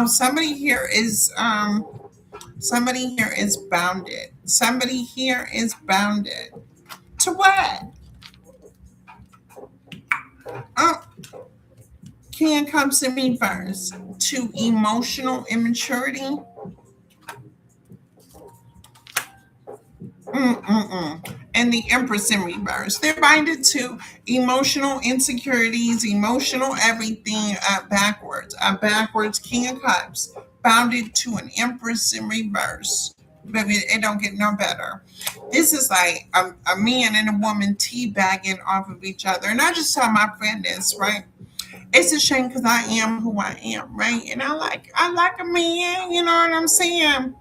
S1: somebody here is bounded. Somebody here is bounded. To what? Oh, can comes to me first. To emotional immaturity. Mm-mm-mm. And the Empress in reverse. They're binded to emotional insecurities, emotional everything backwards King of Cups, bounded to an Empress in reverse. But it don't get no better. This is like a man and a woman teabagging off of each other. And I just tell my friend this, right? It's a shame because I am who I am, right? And I like a man, you know what I'm saying?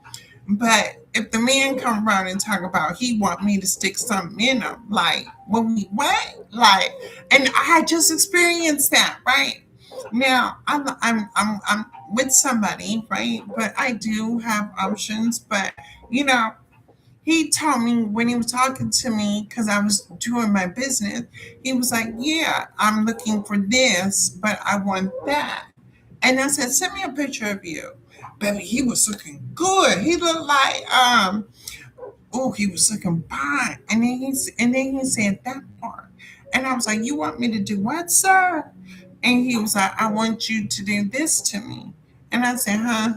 S1: But if the man come around and talk about he want me to stick something in him, like what? Like, and I had just experienced that, right? Now I'm with somebody, right? But I do have options. But you know, he told me when he was talking to me because I was doing my business, he was like, "Yeah, I'm looking for this, but I want that." And I said, "Send me a picture of you." Baby, he was looking good. He looked like oh, he was looking fine. And then he said that part. And I was like, "You want me to do what, sir?" And he was like, "I want you to do this to me." And I said, "Huh?"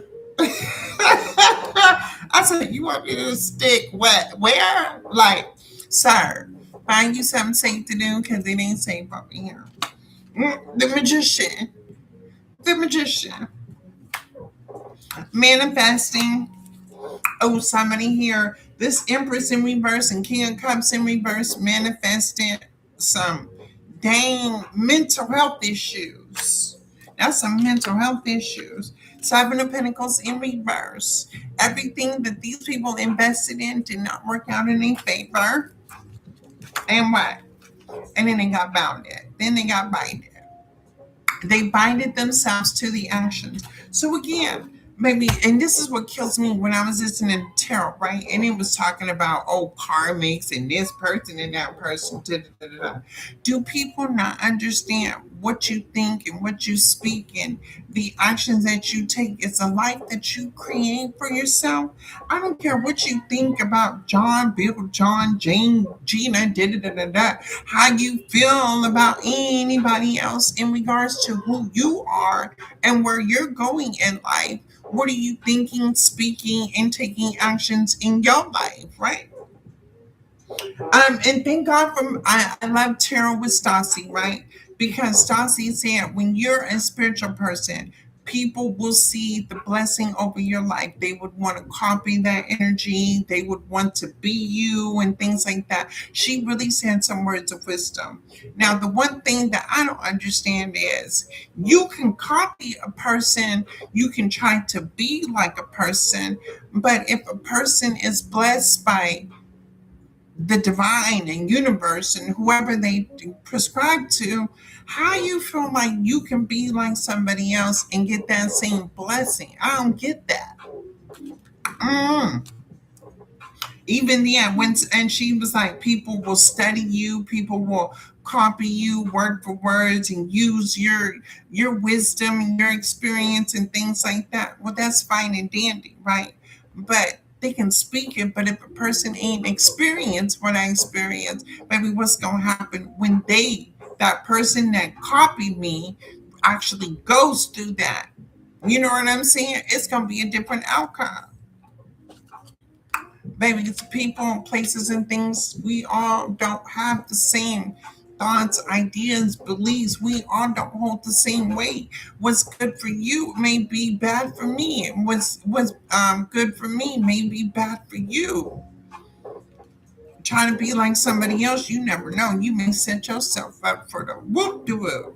S1: I said, "You want me to stick what? Where?" Like, "Sir, find you something safe to do because it ain't safe over here." The magician. The magician. Manifesting. Oh, somebody here. This Empress in reverse and King of Cups in reverse manifested some dang mental health issues. That's some mental health issues. Seven of Pentacles in reverse. Everything that these people invested in did not work out in their favor. And what? And then they got bounded. Then they got binded. They binded themselves to the actions. So again, maybe, and this is what kills me when I was listening to tarot, right? And it was talking about karmics and this person and that person. Da, da, da, da. Do people not understand what you think and what you speak and the actions that you take? It's a life that you create for yourself. I don't care what you think about John, Bill, John, Jane, Gina, da da da da da. How you feel about anybody else in regards to who you are and where you're going in life. What are you thinking, speaking, and taking actions in your life, right? And thank God for I love tarot with Stassi, right? Because Stassi said when you're a spiritual person, people will see the blessing over your life. They would want to copy that energy. They would want to be you and things like that. She really said some words of wisdom. Now, the one thing that I don't understand is you can copy a person, you can try to be like a person, but if a person is blessed by the divine and universe and whoever they prescribe to, how you feel like you can be like somebody else and get that same blessing? I don't get that. Mm. Even yeah, when and she was like, people will study you, people will copy you word for words and use your wisdom and your experience and things like that. Well, that's fine and dandy, right? But they can speak it, but if a person ain't experienced what I experienced, maybe what's gonna happen when that person that copied me actually goes through that. You know what I'm saying? It's gonna be a different outcome. Baby, it's people, places, and things. We all don't have the same thoughts, ideas, beliefs. We all don't hold the same weight. What's good for you may be bad for me. What's good for me may be bad for you. Trying to be like somebody else, you never know. You may set yourself up for the whoop de whoop.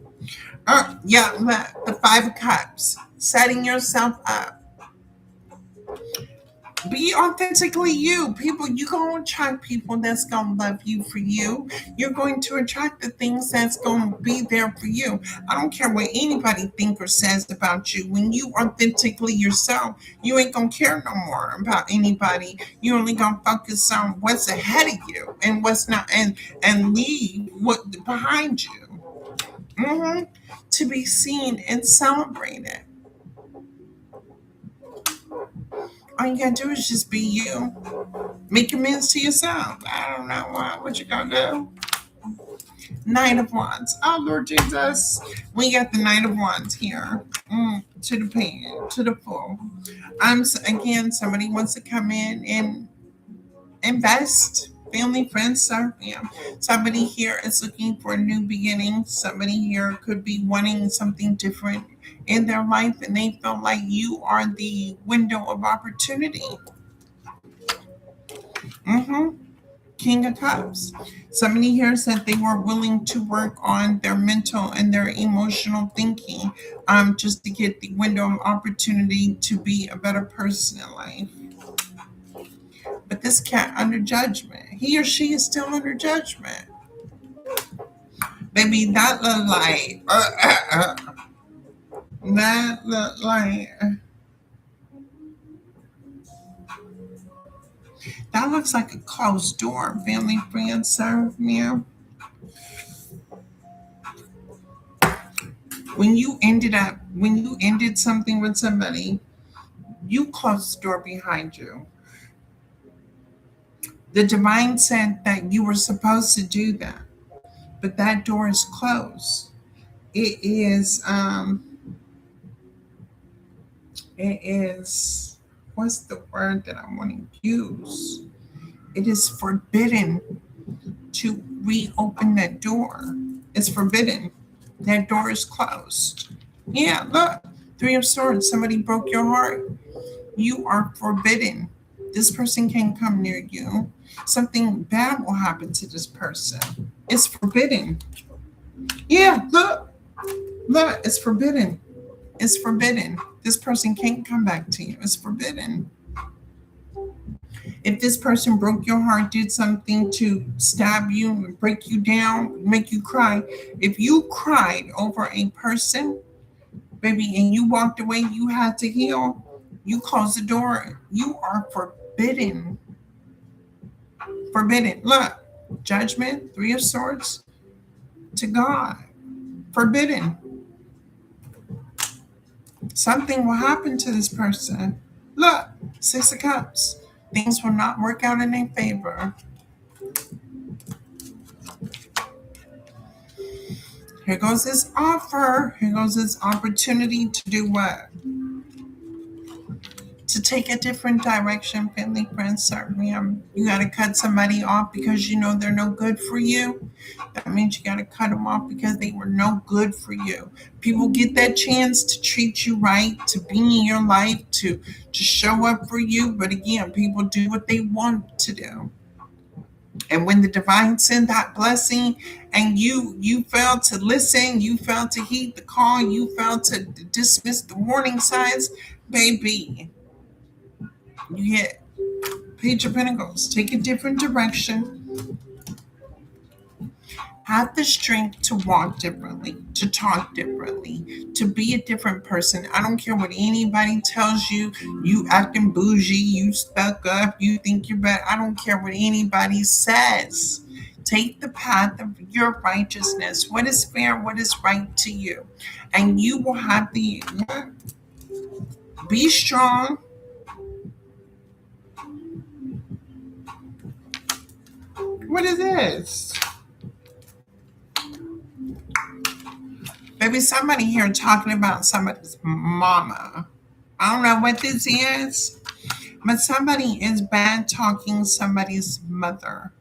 S1: Yeah, the Five of Cups. Setting yourself up. Be authentically you. People, you're going to attract people that's going to love you for you. You're going to attract the things that's going to be there for you. I don't care what anybody thinks or says about you. When you authentically yourself, you ain't going to care no more about anybody. You only going to focus on what's ahead of you and what's not, and leave what behind you. hmm To be seen and celebrated. All you got to do is just be you. Make amends to yourself. I don't know what you gonna do. Knight of Wands. Oh Lord Jesus, we got the Knight of Wands here. To the pan, to the full. Again, somebody wants to come in and invest. Family, friends, serve them. Somebody here is looking for a new beginning. Somebody here could be wanting something different in their life, and they feel like you are the window of opportunity. Mm-hmm. King of Cups. Somebody here said they were willing to work on their mental and their emotional thinking, just to get the window of opportunity to be a better person in life. But this cat under judgment. He or she is still under judgment. Baby, that look like that look like that looks like a closed door. Family, friends, serve me. When you ended something with somebody, you closed the door behind you. The divine said that you were supposed to do that, but that door is closed. It is it is what's the word that I want to use? It is forbidden to reopen that door. It's forbidden. That door is closed. Yeah, look. Three of Swords. Somebody broke your heart. You are forbidden. This person can't come near you. Something bad will happen to this person. It's forbidden. Yeah, look, it's forbidden. It's forbidden. This person can't come back to you. It's forbidden. If this person broke your heart, did something to stab you, break you down, make you cry, if you cried over a person, baby, and you walked away, you had to heal, you closed the door, you are forbidden. Forbidden. Look, judgment, Three of Swords to God. Forbidden. Something will happen to this person. Look, Six of Cups. Things will not work out in their favor. Here goes this offer. Here goes this opportunity to do what? To take a different direction, family, friends, certainly. You got to cut somebody off because you know they're no good for you. That means you got to cut them off because they were no good for you. People get that chance to treat you right, to be in your life, to show up for you. But again, people do what they want to do. And when the divine sent that blessing and you failed to listen, you failed to heed the call, you failed to dismiss the warning signs, baby, you hit Page of Pentacles. Take a different direction. have the strength to walk differently, to talk differently, to be a different person. I don't care what anybody tells you. You acting bougie, you stuck up, you think you're better. I don't care what anybody says. Take the path of your righteousness. What is fair? What is right to you? And you will have the be strong. What is this? Maybe somebody here talking about somebody's mama. I don't know what this is, but somebody is bad talking somebody's mother.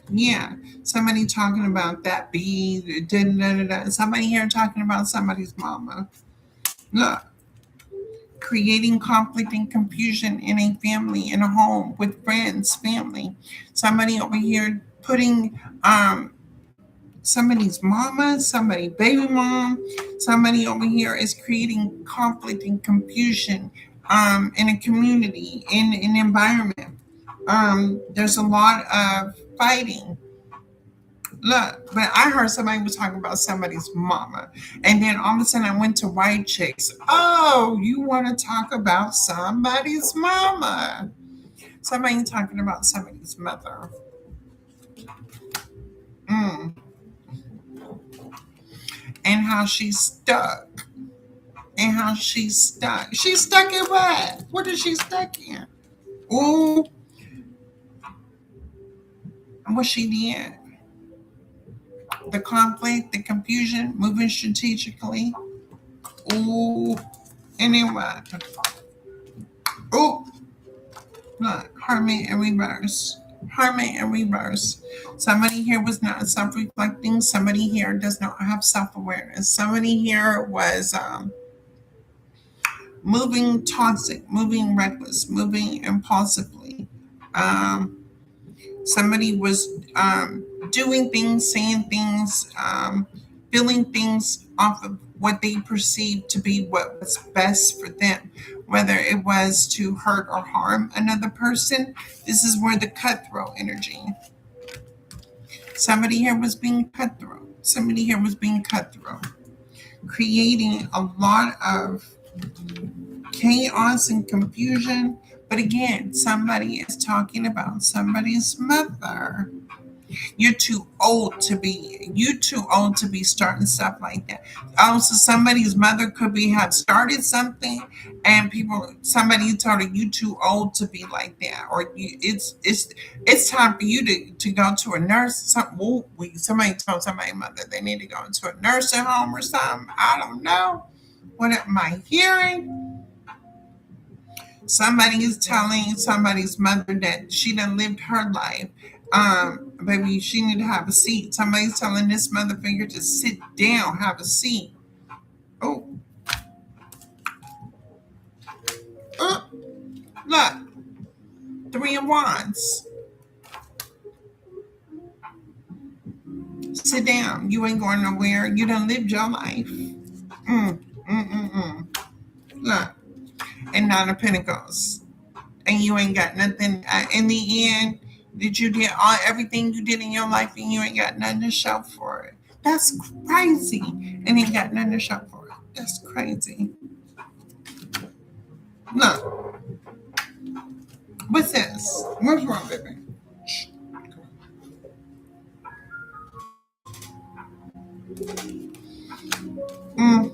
S1: Yeah, somebody talking about that bee. Da, da, da, da. Somebody here talking about somebody's mama. Look, creating conflict and confusion in a family, in a home, with friends, family. Somebody over here putting somebody's mama, somebody baby mom, somebody over here is creating conflict and confusion in a community, in an environment. There's a lot of fighting. Look, but I heard somebody was talking about somebody's mama, and then all of a sudden I went to white chicks. Oh, you want to talk about somebody's mama? Somebody talking about somebody's mother. Mm. And how she's stuck. And how she's stuck. She's stuck in what? What is she stuck in? Ooh, what she did. The conflict, the confusion, moving strategically. Ooh, and then what? Ooh, look, Hermit in reverse. Hermit in reverse. Somebody here was not self-reflecting. Somebody here does not have self-awareness. Somebody here was moving toxic, moving reckless, moving impulsively. Um, Somebody was doing things, saying things, feeling things off of what they perceived to be what was best for them, whether it was to hurt or harm another person. This is where the cutthroat energy. Somebody here was being cutthroat. Somebody here was being cutthroat, creating a lot of chaos and confusion. But again, somebody is talking about somebody's mother. You're too old to be starting stuff like that. Also, somebody's mother could be have started something, and somebody told her you too old to be like that, or it's time for you to go to a nurse. Somebody told somebody's mother they need to go into a nursing home or something. I don't know. What am I hearing? Somebody is telling somebody's mother that she done lived her life. Baby, she need to have a seat. Somebody's telling this mother figure to sit down, have a seat. Oh, uh, look, 3 of Wands. Sit down. You ain't going nowhere. You done lived your life. Look, and 9 of Pentacles. And you ain't got nothing in the end. Did you did all everything you did in your life and you ain't got nothing to show for it? That's crazy. And ain't got nothing to show for it. That's crazy. Look, what's this? What's wrong, baby? Mm.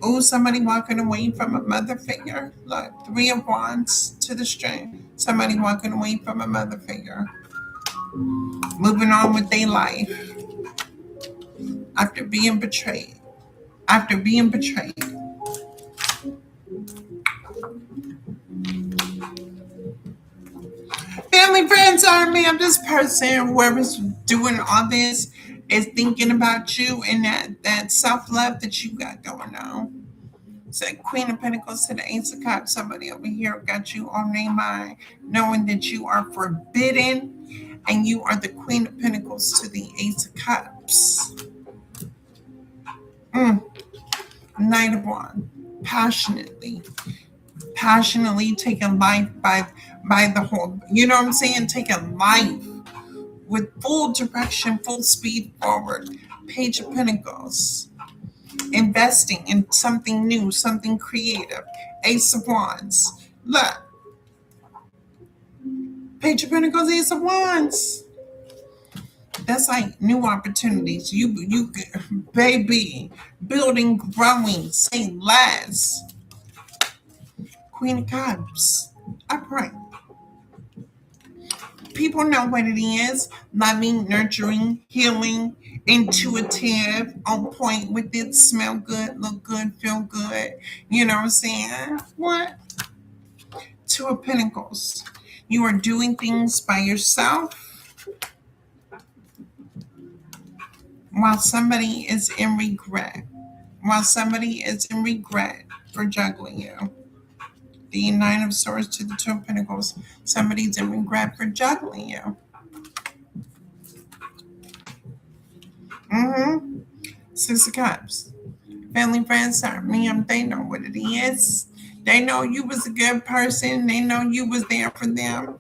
S1: Oh, somebody walking away from a mother figure. Look, 3 of Wands to the strength. Somebody walking away from a mother figure. Moving on with their life after being betrayed. After being betrayed. Family, friends, army of this person, whoever's doing all this is thinking about you and that self-love that you got going on. So Queen of Pentacles to the Ace of Cups. Somebody over here got you on their mind, knowing that you are forbidden and you are the Queen of Pentacles to the Ace of Cups. Knight of Wands. Passionately taking life by the whole, you know what I'm saying? Taking life with full direction, full speed forward. Page of Pentacles, investing in something new, something creative. Ace of Wands. Look, Page of Pentacles, Ace of Wands. That's like new opportunities. You, baby, building, growing. Say less. Queen of Cups. Upright. People know what it is. Loving, nurturing, healing, intuitive, on point with it, smell good, look good, feel good. You know what I'm saying? What? Two of Pentacles. You are doing things by yourself while somebody is in regret. While somebody is in regret for juggling you. The Nine of Swords to the Two of Pentacles. Somebody's in regret for juggling you. Mm-hmm. Six of Cups. Family, friends, ma'am, they know what it is. They know you was a good person. They know you was there for them.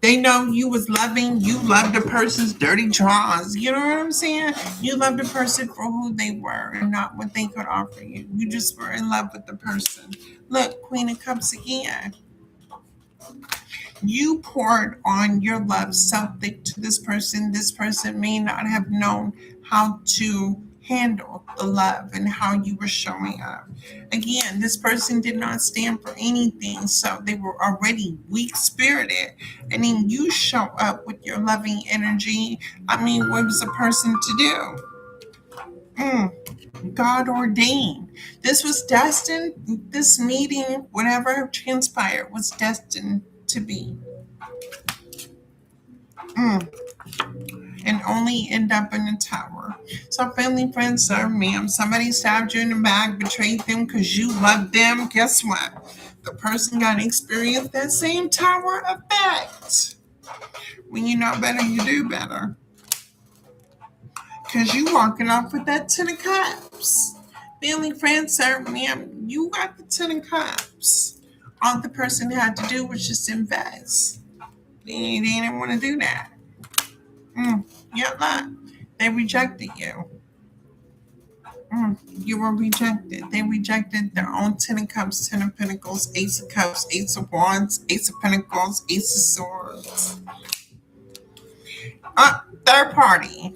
S1: They know you was loving. You loved the person's dirty draws. You know what I'm saying? You loved the person for who they were and not what they could offer you. You just were in love with the person. Look, Queen of Cups again. You poured on your love so thick to this person. This person may not have known how to handle the love and how you were showing up. Again, this person did not stand for anything, so they were already weak spirited. And then you show up with your loving energy. I mean, what was a person to do? God ordained. This was destined, this meeting, whatever transpired, was destined to be. And only end up in a tower. So, family, friends, sir, ma'am, somebody stabbed you in the back, betrayed them because you loved them. Guess what? The person got to experience that same tower effect. When you know better, you do better. Because you walking off with that Ten of Cups. Family, friends, sir, ma'am, you got the Ten of Cups. All the person had to do was just invest. They didn't want to do that. Yeah, look, they rejected you. You were rejected. They rejected their own Ten of Cups, Ten of Pentacles, Ace of Cups, Ace of Wands, Ace of Pentacles, Ace of Swords. Third party.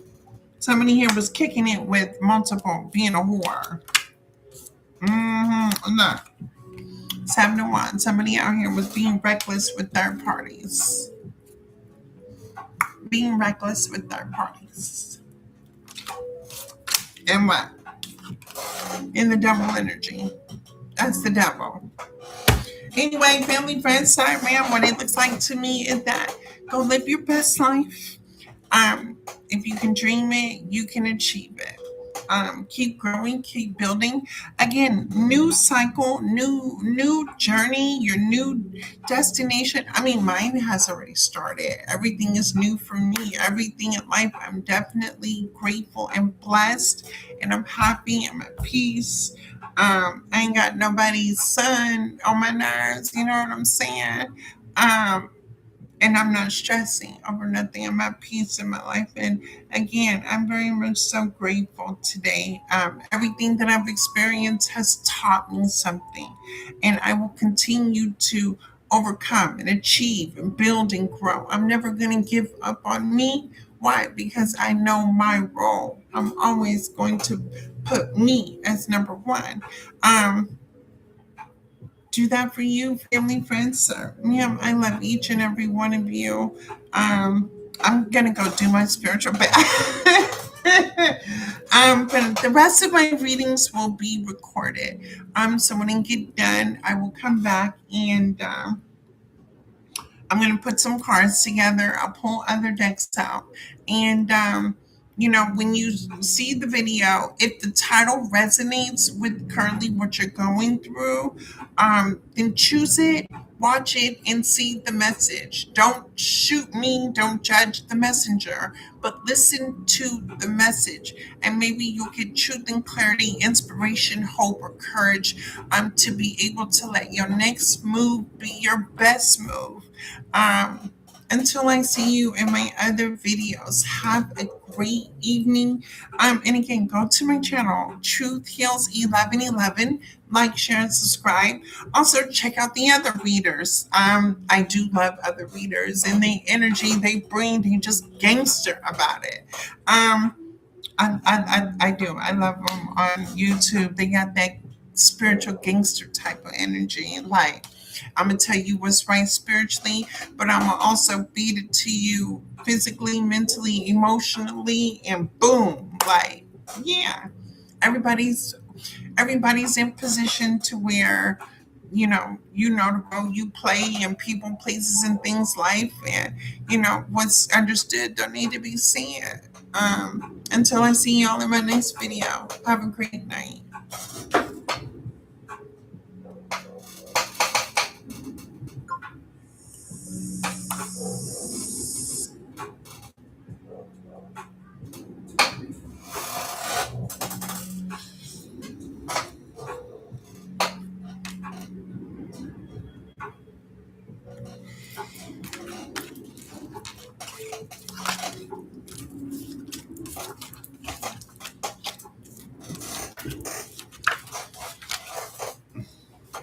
S1: Somebody here was kicking it with multiple, being a whore. Look. Seven of Wands. Somebody out here was being reckless with third parties. Being reckless with third parties. And what? In the devil energy. That's the devil. Anyway, family, friends, sorry, ma'am, what it looks like to me is that go live your best life. If you can dream it, you can achieve it. Keep growing, keep building. Again, new cycle, new journey, your new destination. I mean, mine has already started. Everything is new for me. Everything in life, I'm definitely grateful and blessed, and I'm happy. I'm at peace. I ain't got nobody's son on my nerves. You know what I'm saying? And I'm not stressing over nothing. I'm at peace in my life. And again, I'm very much so grateful today. Everything that I've experienced has taught me something. And I will continue to overcome and achieve and build and grow. I'm never going to give up on me. Why? Because I know my role. I'm always going to put me as number one. Do that for you, family, friends. Yeah, I love each and every one of you. I'm gonna go do my spiritual but but the rest of my readings will be recorded. So when I get done, I will come back and I'm going to put some cards together. I'll pull other decks out. And, when you see the video, if the title resonates with currently what you're going through, then choose it, watch it, and see the message. Don't shoot me, don't judge the messenger, but listen to the message. And maybe you'll get truth and clarity, inspiration, hope, or courage to be able to let your next move be your best move. Until I see you in my other videos, have a great evening. And again, go to my channel, Truth Heals 1111. Like, share, and subscribe. Also, check out the other readers. I do love other readers and the energy they bring. They just gangster about it. Um, I do. I love them on YouTube. They got that spiritual gangster type of energy. Like, I'm gonna tell you what's right spiritually, but I'm gonna also beat it to you physically, mentally, emotionally, and boom, like, yeah, everybody's everybody's in position to where you know the role you play in people, places, and things life, and what's understood don't need to be said. Until I see y'all in my next video, have a great night.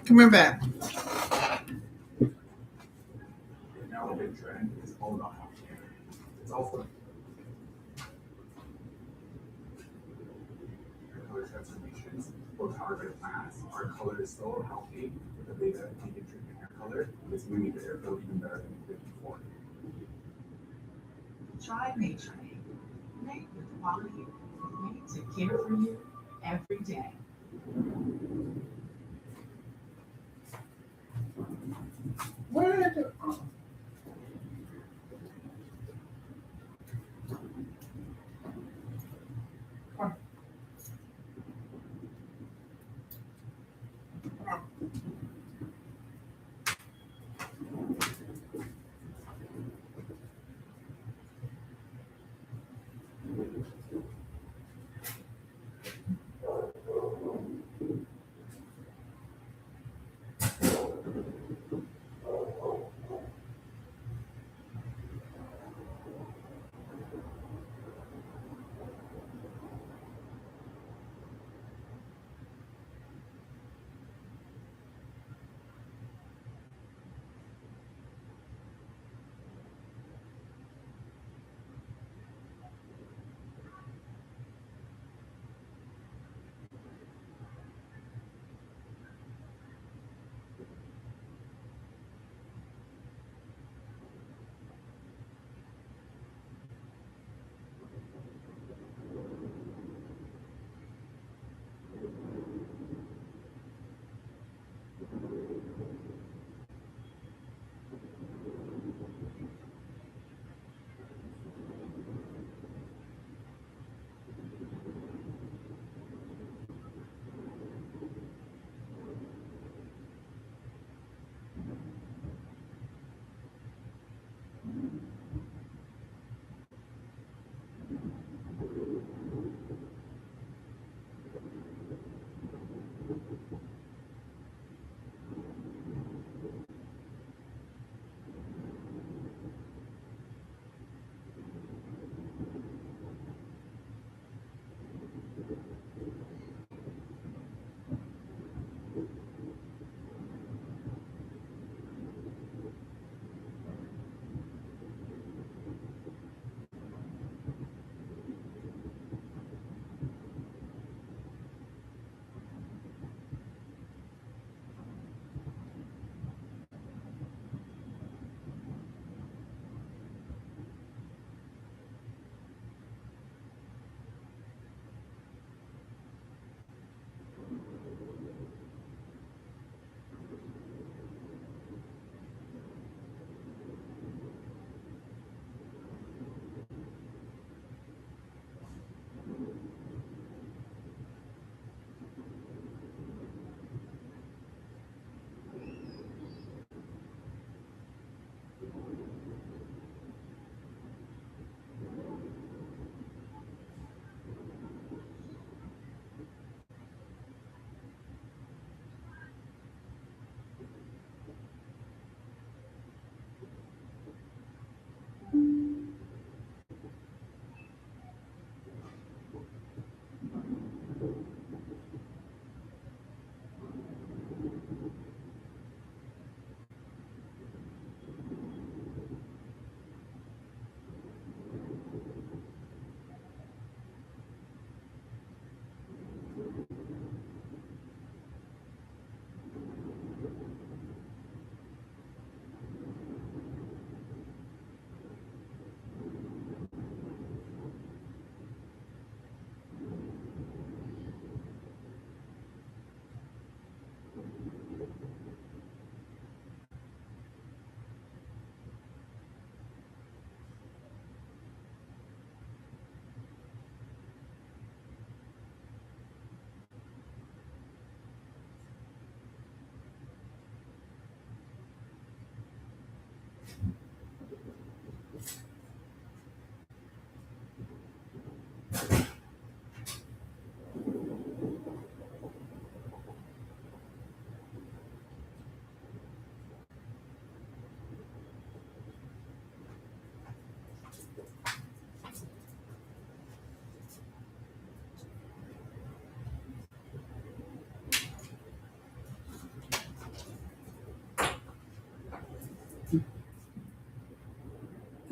S1: Come here back. Try nature. Make with quality made to care for you every day. What did I do? Oh, oh.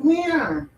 S1: Where?